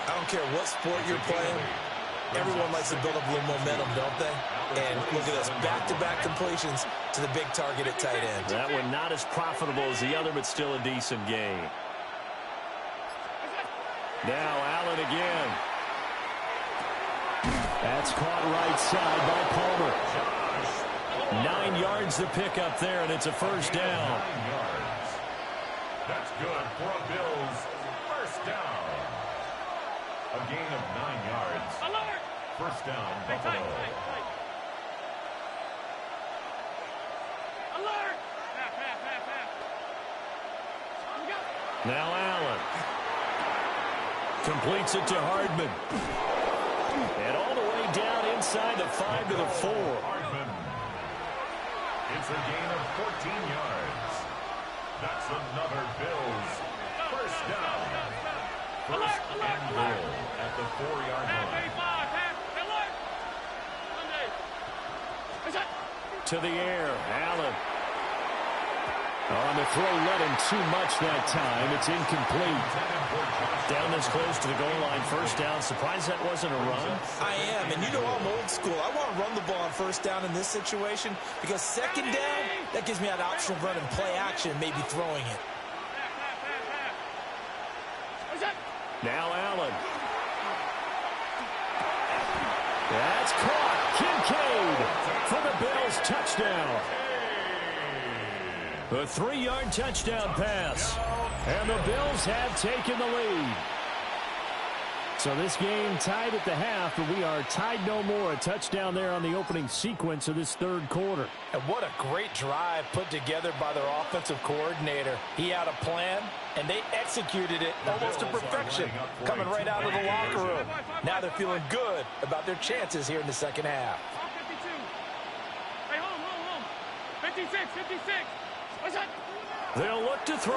I don't care what sport you're playing. Everyone likes to build up a little momentum, don't they? And look at this, back-to-back completions to the big target at tight end. That one not as profitable as the other, but still a decent gain. Now Allen again. That's caught right side by Palmer. 9 yards to pick up there, and it's a first down. That's good for a Bills first down. A gain of 9 yards. Alert! First down, Buffalo. Alert! Half. Now Allen. Completes it to Hardman. And all the way down inside the 5 to the 4. Hardman. It's a gain of 14 yards. That's another Bills first down. First and goal at the 4-yard line. To the air, Allen. On the throw, led him too much that time. It's incomplete. Down this close to the goal line, first down. Surprised that wasn't a run? I am, and you know I'm old school. I want to run the ball on first down in this situation because second down, that gives me that option of running play action, maybe throwing it. Now Allen. That's caught. Kincaid for the Bills touchdown. A 3-yard touchdown pass. And the Bills have taken the lead. So this game tied at the half, but we are tied no more. A touchdown there on the opening sequence of this third quarter. And what a great drive put together by their offensive coordinator. He had a plan, and they executed it almost to perfection, coming right out of the locker room. Now they're feeling good about their chances here in the second half. 52. Hey, home. 56. What's that? They'll look to throw.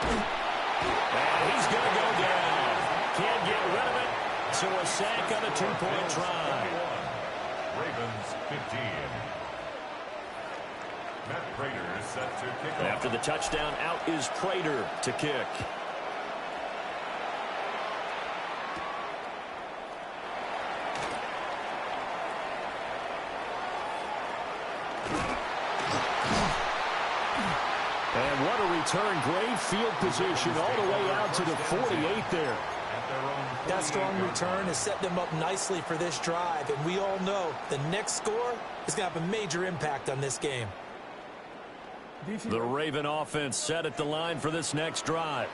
And he's going to go down. Can't get rid of it. So a sack on a 2-point try. Ravens 15. Matt Prater is set to kick off. After the touchdown, out is Prater to kick. And what a return. Great field position all the way out to the 48 there. That strong return has set them up nicely for this drive, and we all know the next score is going to have a major impact on this game. The Raven offense set at the line for this next drive.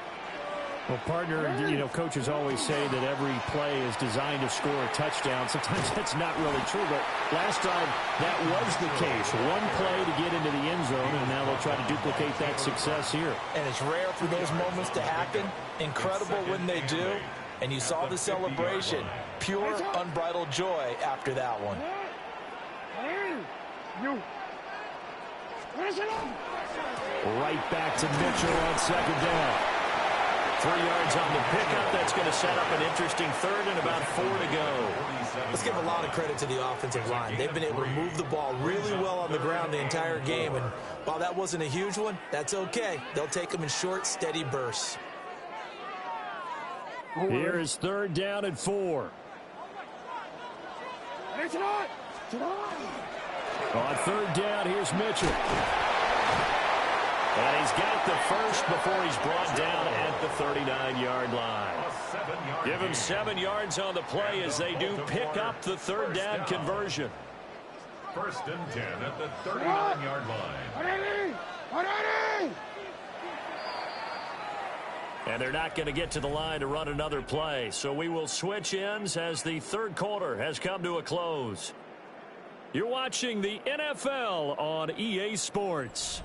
Well, partner, you know, coaches always say that every play is designed to score a touchdown. Sometimes that's not really true, but last drive that was the case. One play to get into the end zone, and now they'll try to duplicate that success here. And it's rare for those moments to happen. Incredible when they do. And you saw the celebration. Pure, unbridled joy after that one. Right back to Mitchell on second down. 3 yards on the pickup. That's going to set up an interesting third and about 4 to go. Let's give a lot of credit to the offensive line. They've been able to move the ball really well on the ground the entire game. And while that wasn't a huge one, that's okay. They'll take them in short, steady bursts. Here is third down and 4. On third down, here's Mitchell. And he's got the first before he's brought down at the 39-yard line. Give him 7 yards on the play as they do pick up the third down conversion. First and 10 at the 39-yard line. And they're not going to get to the line to run another play. So we will switch ends as the third quarter has come to a close. You're watching the NFL on EA Sports.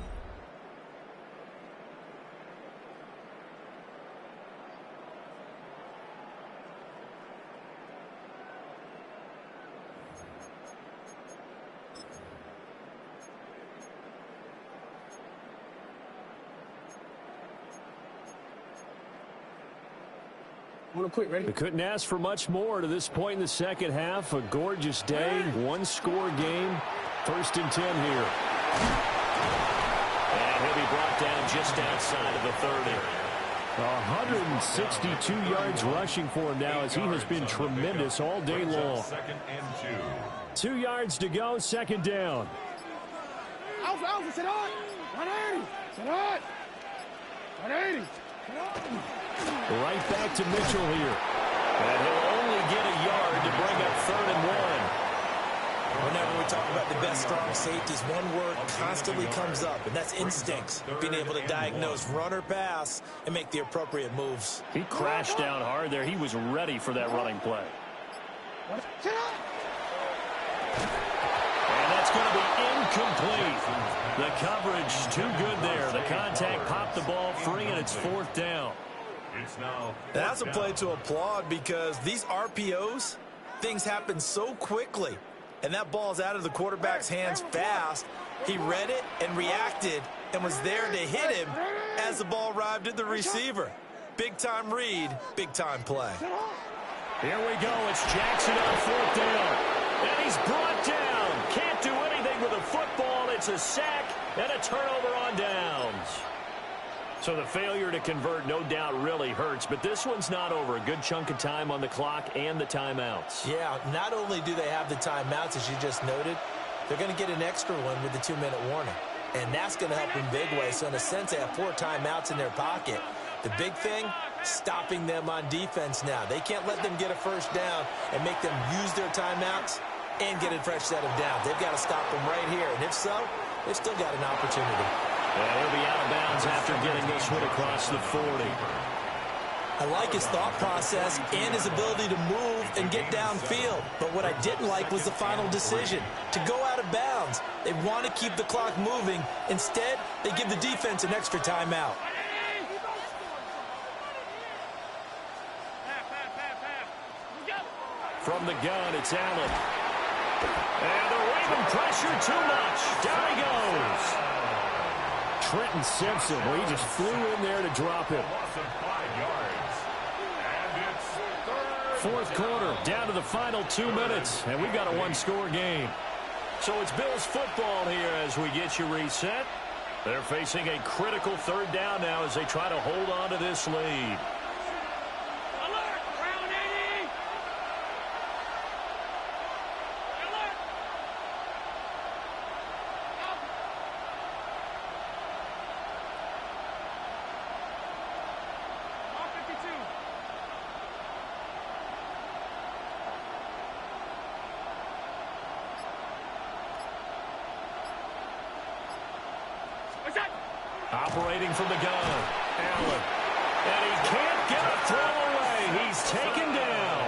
We couldn't ask for much more to this point in the second half. A gorgeous day, one-score game. 1st and 10 here. And he'll be brought down just outside of the 30. 162 yards rushing for him now as he has been tremendous all day long. 2 yards to go, 2nd down. Alpha, sit on! 180! Sit on! 180! Right back to Mitchell here. And he'll only get a yard to bring up 3rd and 1. Whenever we talk about the best strong safeties, one word constantly comes up, and that's instincts. Being able to diagnose run or pass and make the appropriate moves. He crashed down hard there. He was ready for that running play. And that's going to be incomplete. The coverage too good there. The contact popped the ball free, and it's 4th down. That's a play to applaud because these RPOs, things happen so quickly. And that ball's out of the quarterback's hands fast. He read it and reacted and was there to hit him as the ball arrived at the receiver. Big-time read, big-time play. Here we go. It's Jackson on 4th down. And he's brought down. Can't do anything with a football. It's a sack and a turnover on downs. So the failure to convert no doubt really hurts, but this one's not over. A good chunk of time on the clock and the timeouts. Yeah, not only do they have the timeouts, as you just noted, they're going to get an extra one with the 2-minute warning. And that's going to help in big ways. So in a sense, they have 4 timeouts in their pocket. The big thing, stopping them on defense now. They can't let them get a first down and make them use their timeouts and get a fresh set of downs. They've got to stop them right here. And if so, they've still got an opportunity. He'll be out of bounds after getting this one across the 40. I like his thought process and his ability to move and get downfield. But what I didn't like was the final decision, to go out of bounds. They want to keep the clock moving. Instead, they give the defense an extra timeout. From the gun, it's Allen. And they're waving pressure too much. Down he goes. Trenton Simpson, well, he just flew in there to drop him. 4th quarter, down to the final 2 minutes, and we've got a one-score game. So it's Bills football here as we get you reset. They're facing a critical 3rd down now as they try to hold on to this lead. Operating from the gun, Allen. And he can't get a throw away. He's taken down.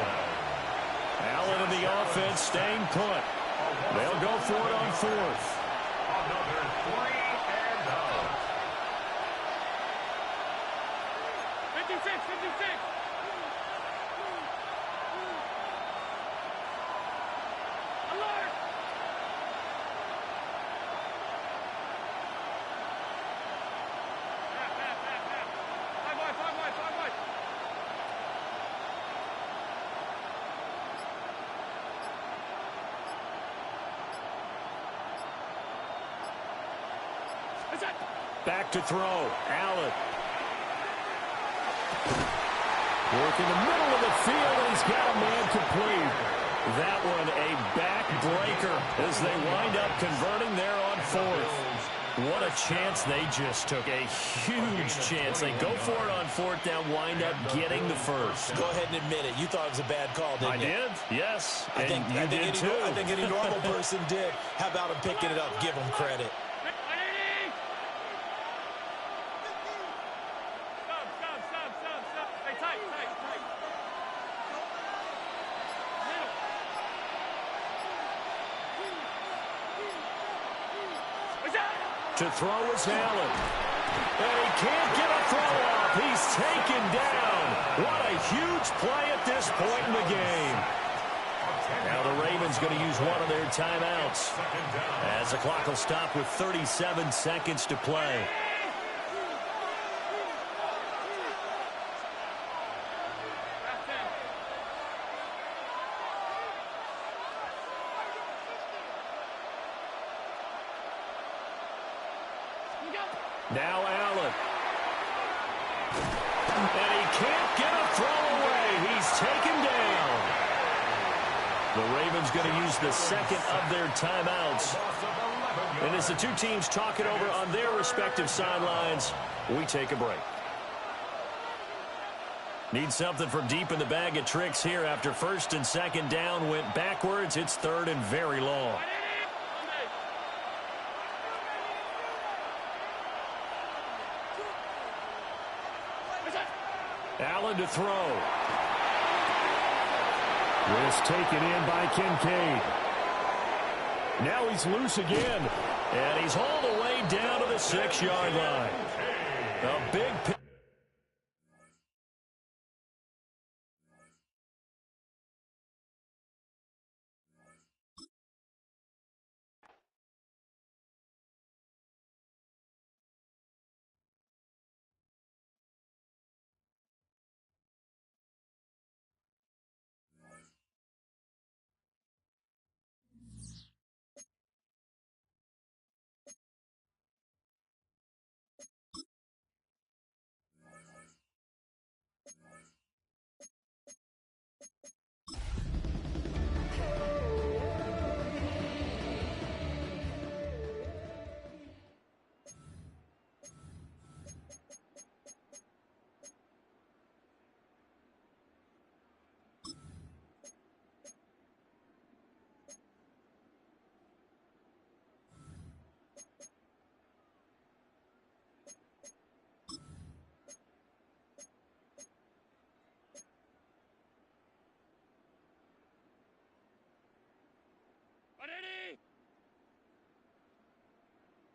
Allen and the offense staying put. They'll go for it on 4th. Another 3 and out. 56. Alert! Back to throw. Allen. Work in the middle of the field, and he's got a man complete. That one a backbreaker as they wind up converting there on 4th. What a chance they just took. A huge chance. They go for it on 4th down, wind up getting the first. Go ahead and admit it. You thought it was a bad call, didn't you? I did, yes. I think any normal person did. How about him picking it up? Give him credit. Stop. To throw is Allen. And he can't get a throw off. He's taken down. What a huge play at this point in the game. Now the Ravens going to use one of their timeouts as the clock will stop with 37 seconds to play. Now Allen. And he can't get a throw away. He's taken down. The Ravens going to use the second of their timeouts. And as the two teams talk it over on their respective sidelines, we take a break. Need something from deep in the bag of tricks here after first and second down went backwards. It's third and very long. Allen to throw. This taken in by Kincaid. Now he's loose again. And he's hauled away down to the 6-yard line. A big pick.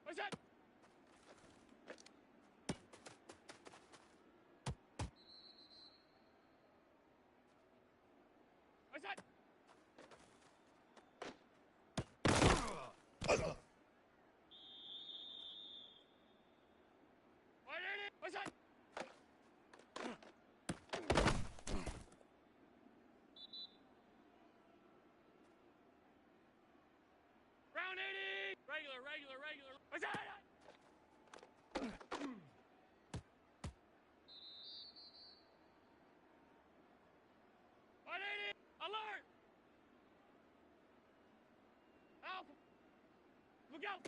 What's that? What's that? What's that? Round 80! Regular. What's that? Alert! Alpha! Look out!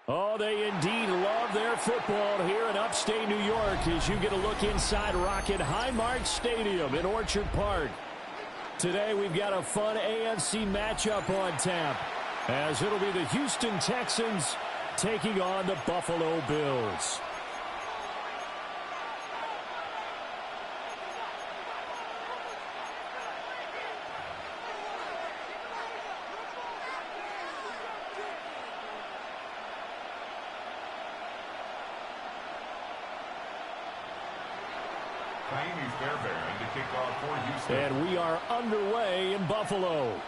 Oh, they indeed love their football here in upstate New York as you get a look inside Rocket Highmark Stadium in Orchard Park. Today we've got a fun AFC matchup on tap as it'll be the Houston Texans taking on the Buffalo Bills. To kick off for Houston. And we are underway in Buffalo.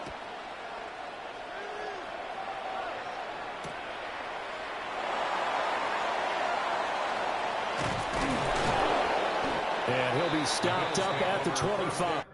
And he'll be stopped up at the 25.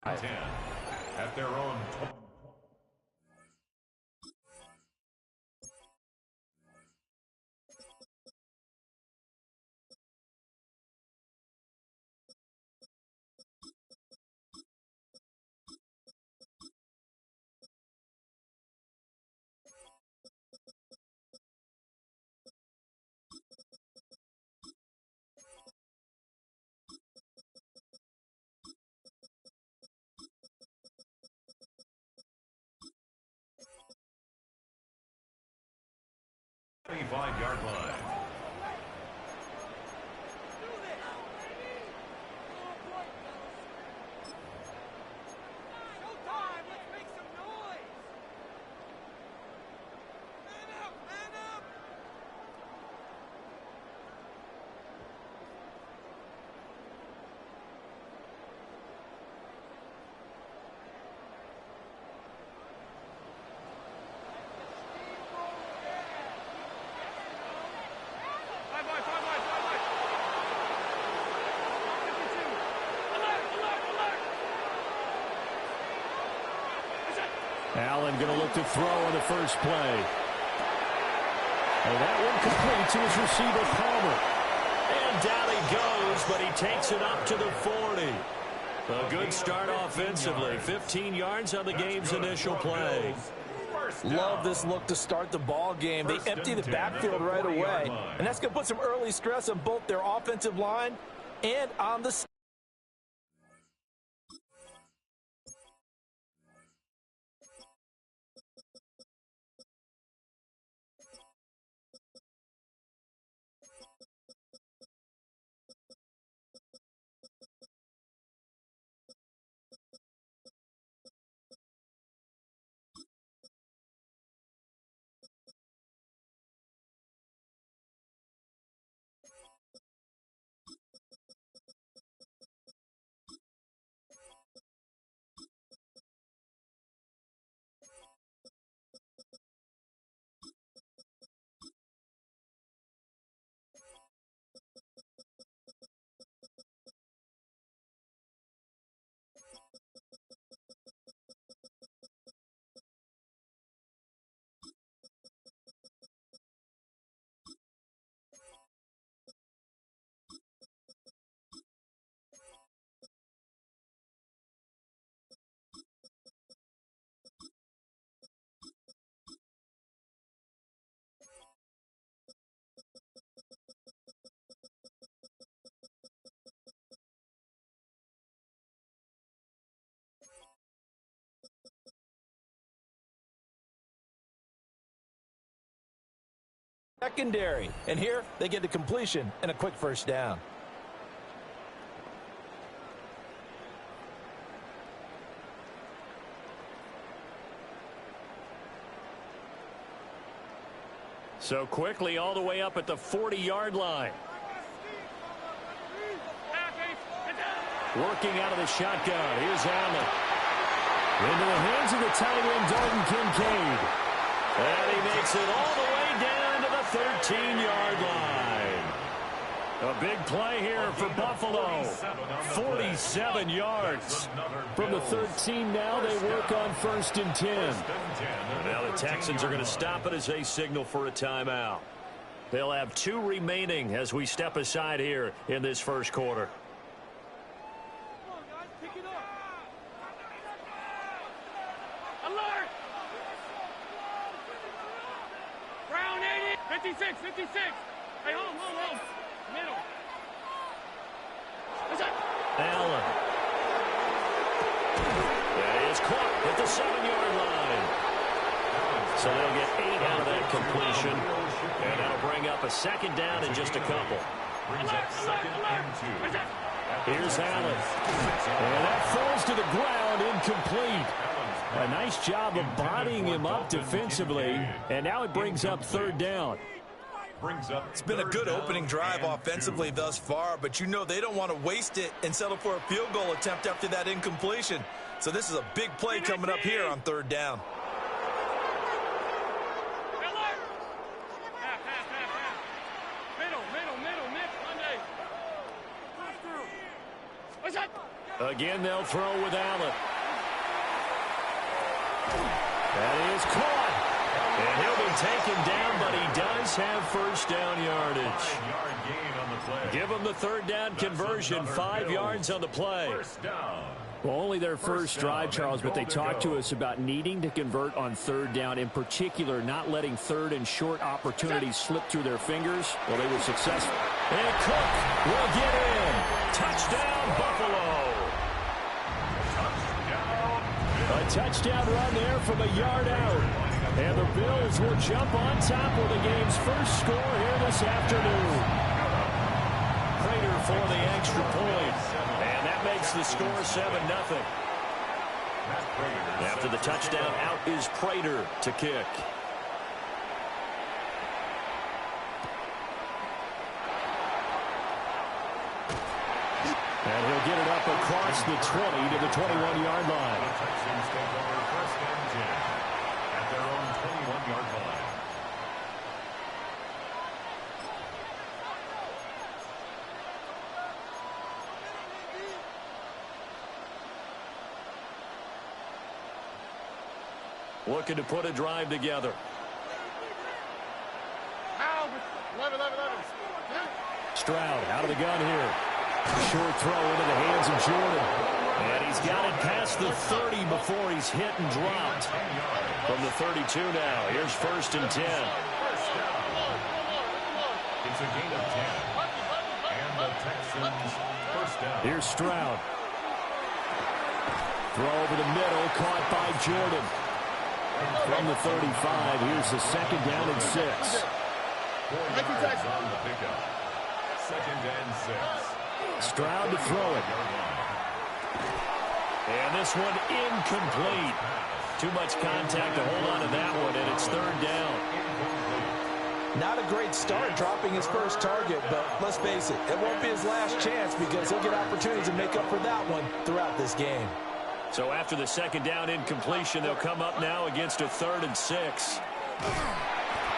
At their own. Five-yard line. Allen going to look to throw on the first play. And that one complete to his receiver, Palmer. And down he goes, but he takes it up to the 40. A good start offensively. 15 yards on the game's initial play. Love this look to start the ball game. They empty the backfield right away, and that's going to put some early stress on both their offensive line and on the secondary. And here they get the completion and a quick first down. So quickly all the way up at the 40-yard line. Working out of the shotgun. Here's Allen. Into the hands of the tight end, Dalton Kincaid. And he makes it all the way down to the 13-yard line. A big play here for Buffalo. 47 yards. From the 13 now, they work on 1st and 10. And now the Texans are going to stop it as they signal for a timeout. They'll have 2 remaining as we step aside here in this first quarter. Alert! Brown 80! 56, 56! Hey, home. Middle. Allen. That is caught at the 7-yard line. So they'll get 8 out of that completion. And that'll bring up a 2nd down in just a couple. Brings up 2nd and 2. Here's Allen. And that falls to the ground, incomplete. A nice job of bodying him up defensively. And now it brings up 3rd down. It's been a good opening drive offensively thus far, but you know they don't want to waste it and settle for a field goal attempt after that incompletion. So this is a big play coming up here on 3rd down. Again, they'll throw with Allen. That is caught. And he'll be taken down, but he does have 1st down yardage. Give him the 3rd down conversion, 5 yards on the play. Well, only their first drive, Charles, but they talked to us about needing to convert on 3rd down, in particular not letting 3rd and short opportunities slip through their fingers. Well, they were successful. And Cook will get in. Touchdown, Buffalo. A touchdown run there from a yard out. And the Bills will jump on top with the game's first score here this afternoon. Prater for the extra point. And that makes the score 7-0. After the touchdown, out is Prater to kick. And he'll get it up across the 20 to the 21-yard line. The Texans take over 1st and 10 at their own 21-yard line. Looking to put a drive together. Stroud out of the gun here. Short throw into the hands of Jordan. And he's got it past the 30 before he's hit and dropped. From the 32 now. Here's 1st and 10. It's a gain of 10. And the Texans 1st down. Here's Stroud. Throw over the middle, caught by Jordan. From the 35, here's the 2nd down and 6. 4 yards on the pickup. 2nd and 6. Stroud to throw it. And this one incomplete. Too much contact to hold on to that one, and it's 3rd down. Not a great start dropping his first target, but let's face it, it won't be his last chance because he'll get opportunities to make up for that one throughout this game. So after the 2nd down incompletion, they'll come up now against a 3rd and 6.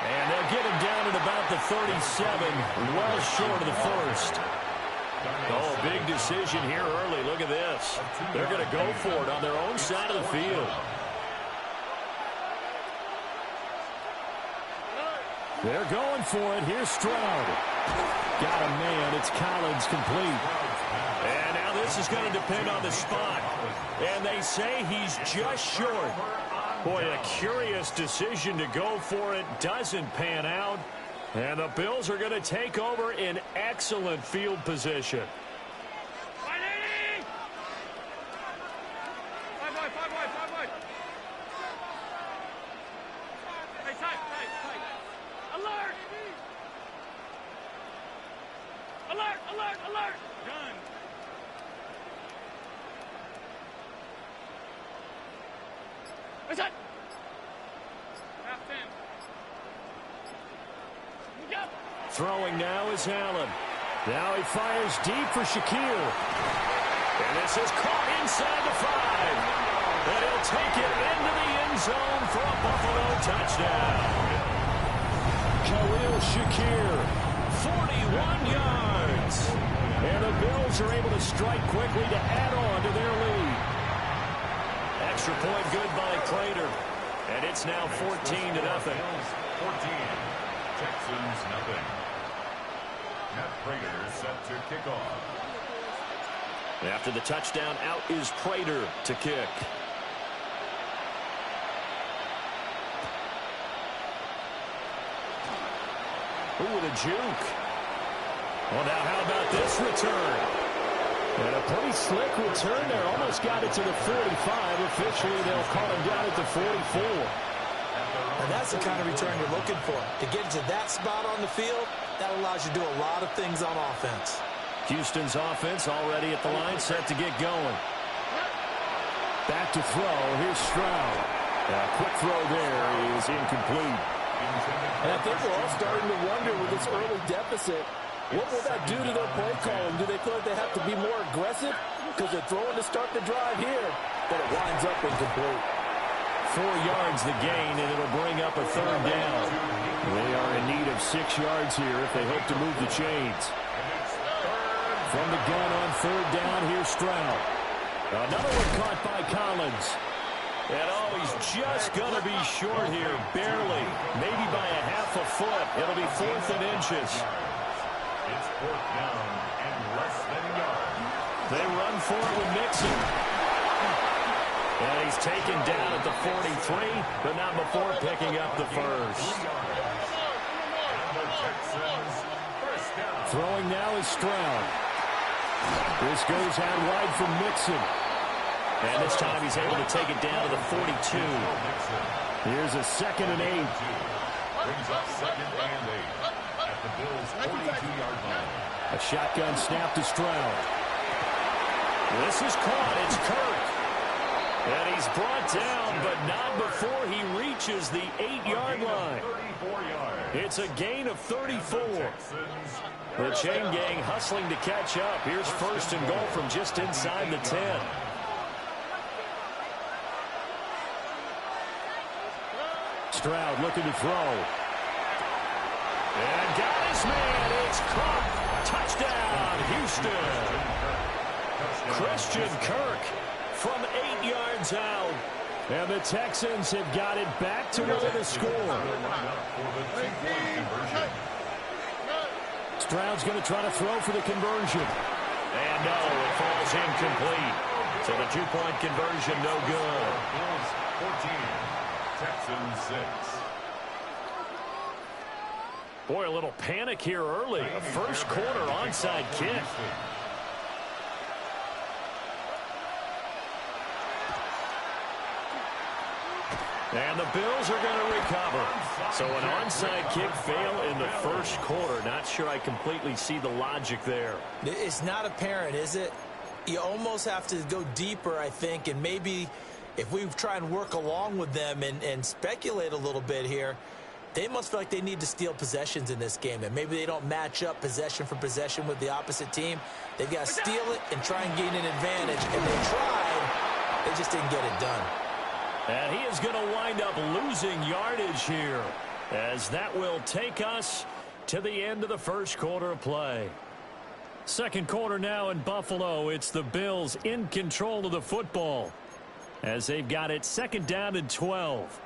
And they'll get him down at about the 37, well short of the 1st. Oh, big decision here early. Look at this. They're going to go for it on their own side of the field. They're going for it. Here's Stroud. Got a man. It's Collins complete. And now this is going to depend on the spot. And they say he's just short. Boy, a curious decision to go for it. Doesn't pan out. And the Bills are going to take over in excellent field position. Alert! Done. What's that? Half 10. Throwing now is Allen. Now he fires deep for Shakir. And this is caught inside the 5. And he'll take it into the end zone for a Buffalo touchdown. Khalil Shakir, 41 yards. And the Bills are able to strike quickly to add on to their lead. Extra point good by Prater. And it's now 14-0. 14. Texans nothing. Matt Prater set to kick off. After the touchdown, out is Prater to kick. Ooh, with a juke. Well, now how about this return? And a pretty slick return there. Almost got it to the 45. Officially, they'll call him down at the 44. And that's the kind of return you're looking for. To get to that spot on the field, that allows you to do a lot of things on offense. Houston's offense already at the line, set to get going. Back to throw. Here's Stroud. A quick throw there is incomplete. And I think we're all starting to wonder with this early deficit, what will that do to their play calling? Do they feel like they have to be more aggressive because they're throwing to start the drive here, but it winds up incomplete? 4 yards the gain, and it'll bring up a third down. They are in need of 6 yards here if they hope to move the chains. From the gun on third down, here's Stroud. Another one caught by Collins. And oh, he's just going to be short here, barely. Maybe by a half a foot. It'll be 4th and inches. It's 4th down and less than a yard. They run for it with Mixon. And he's taken down at the 43, but not before picking up the first. Throwing now is Stroud. This goes out wide from Mixon. And this time he's able to take it down to the 42. Here's a 2nd and 8. Brings up 2nd and 8 at the Bills' 42-yard line. A shotgun snap to Stroud. This is caught. It's Kirk. And he's brought down, but not before he reaches the 8-yard line. It's a gain of 34. The chain gang hustling to catch up. Here's 1st and goal from just inside the 10. Stroud looking to throw. And got his man. It's caught. Touchdown, Houston. Christian Kirk from 8 yards out. And the Texans have got it back to within a score. Stroud's going to try to throw for the conversion. And no, it falls incomplete. So the 2-point conversion, no good. Bills 14, Texans 6. Boy, a little panic here early. A first quarter onside kick. And the Bills are going to recover. So an onside kick fail in the first quarter. Not sure I completely see the logic there. It's not apparent, is it? You almost have to go deeper, I think, and maybe if we try and work along with them and speculate a little bit here, they must feel like they need to steal possessions in this game, and maybe they don't match up possession for possession with the opposite team. They've got to steal it and try and gain an advantage, and they tried. They just didn't get it done. And he is going to wind up losing yardage here, as that will take us to the end of the first quarter of play. Second quarter now in Buffalo. It's the Bills in control of the football, as they've got it 2nd down and 12.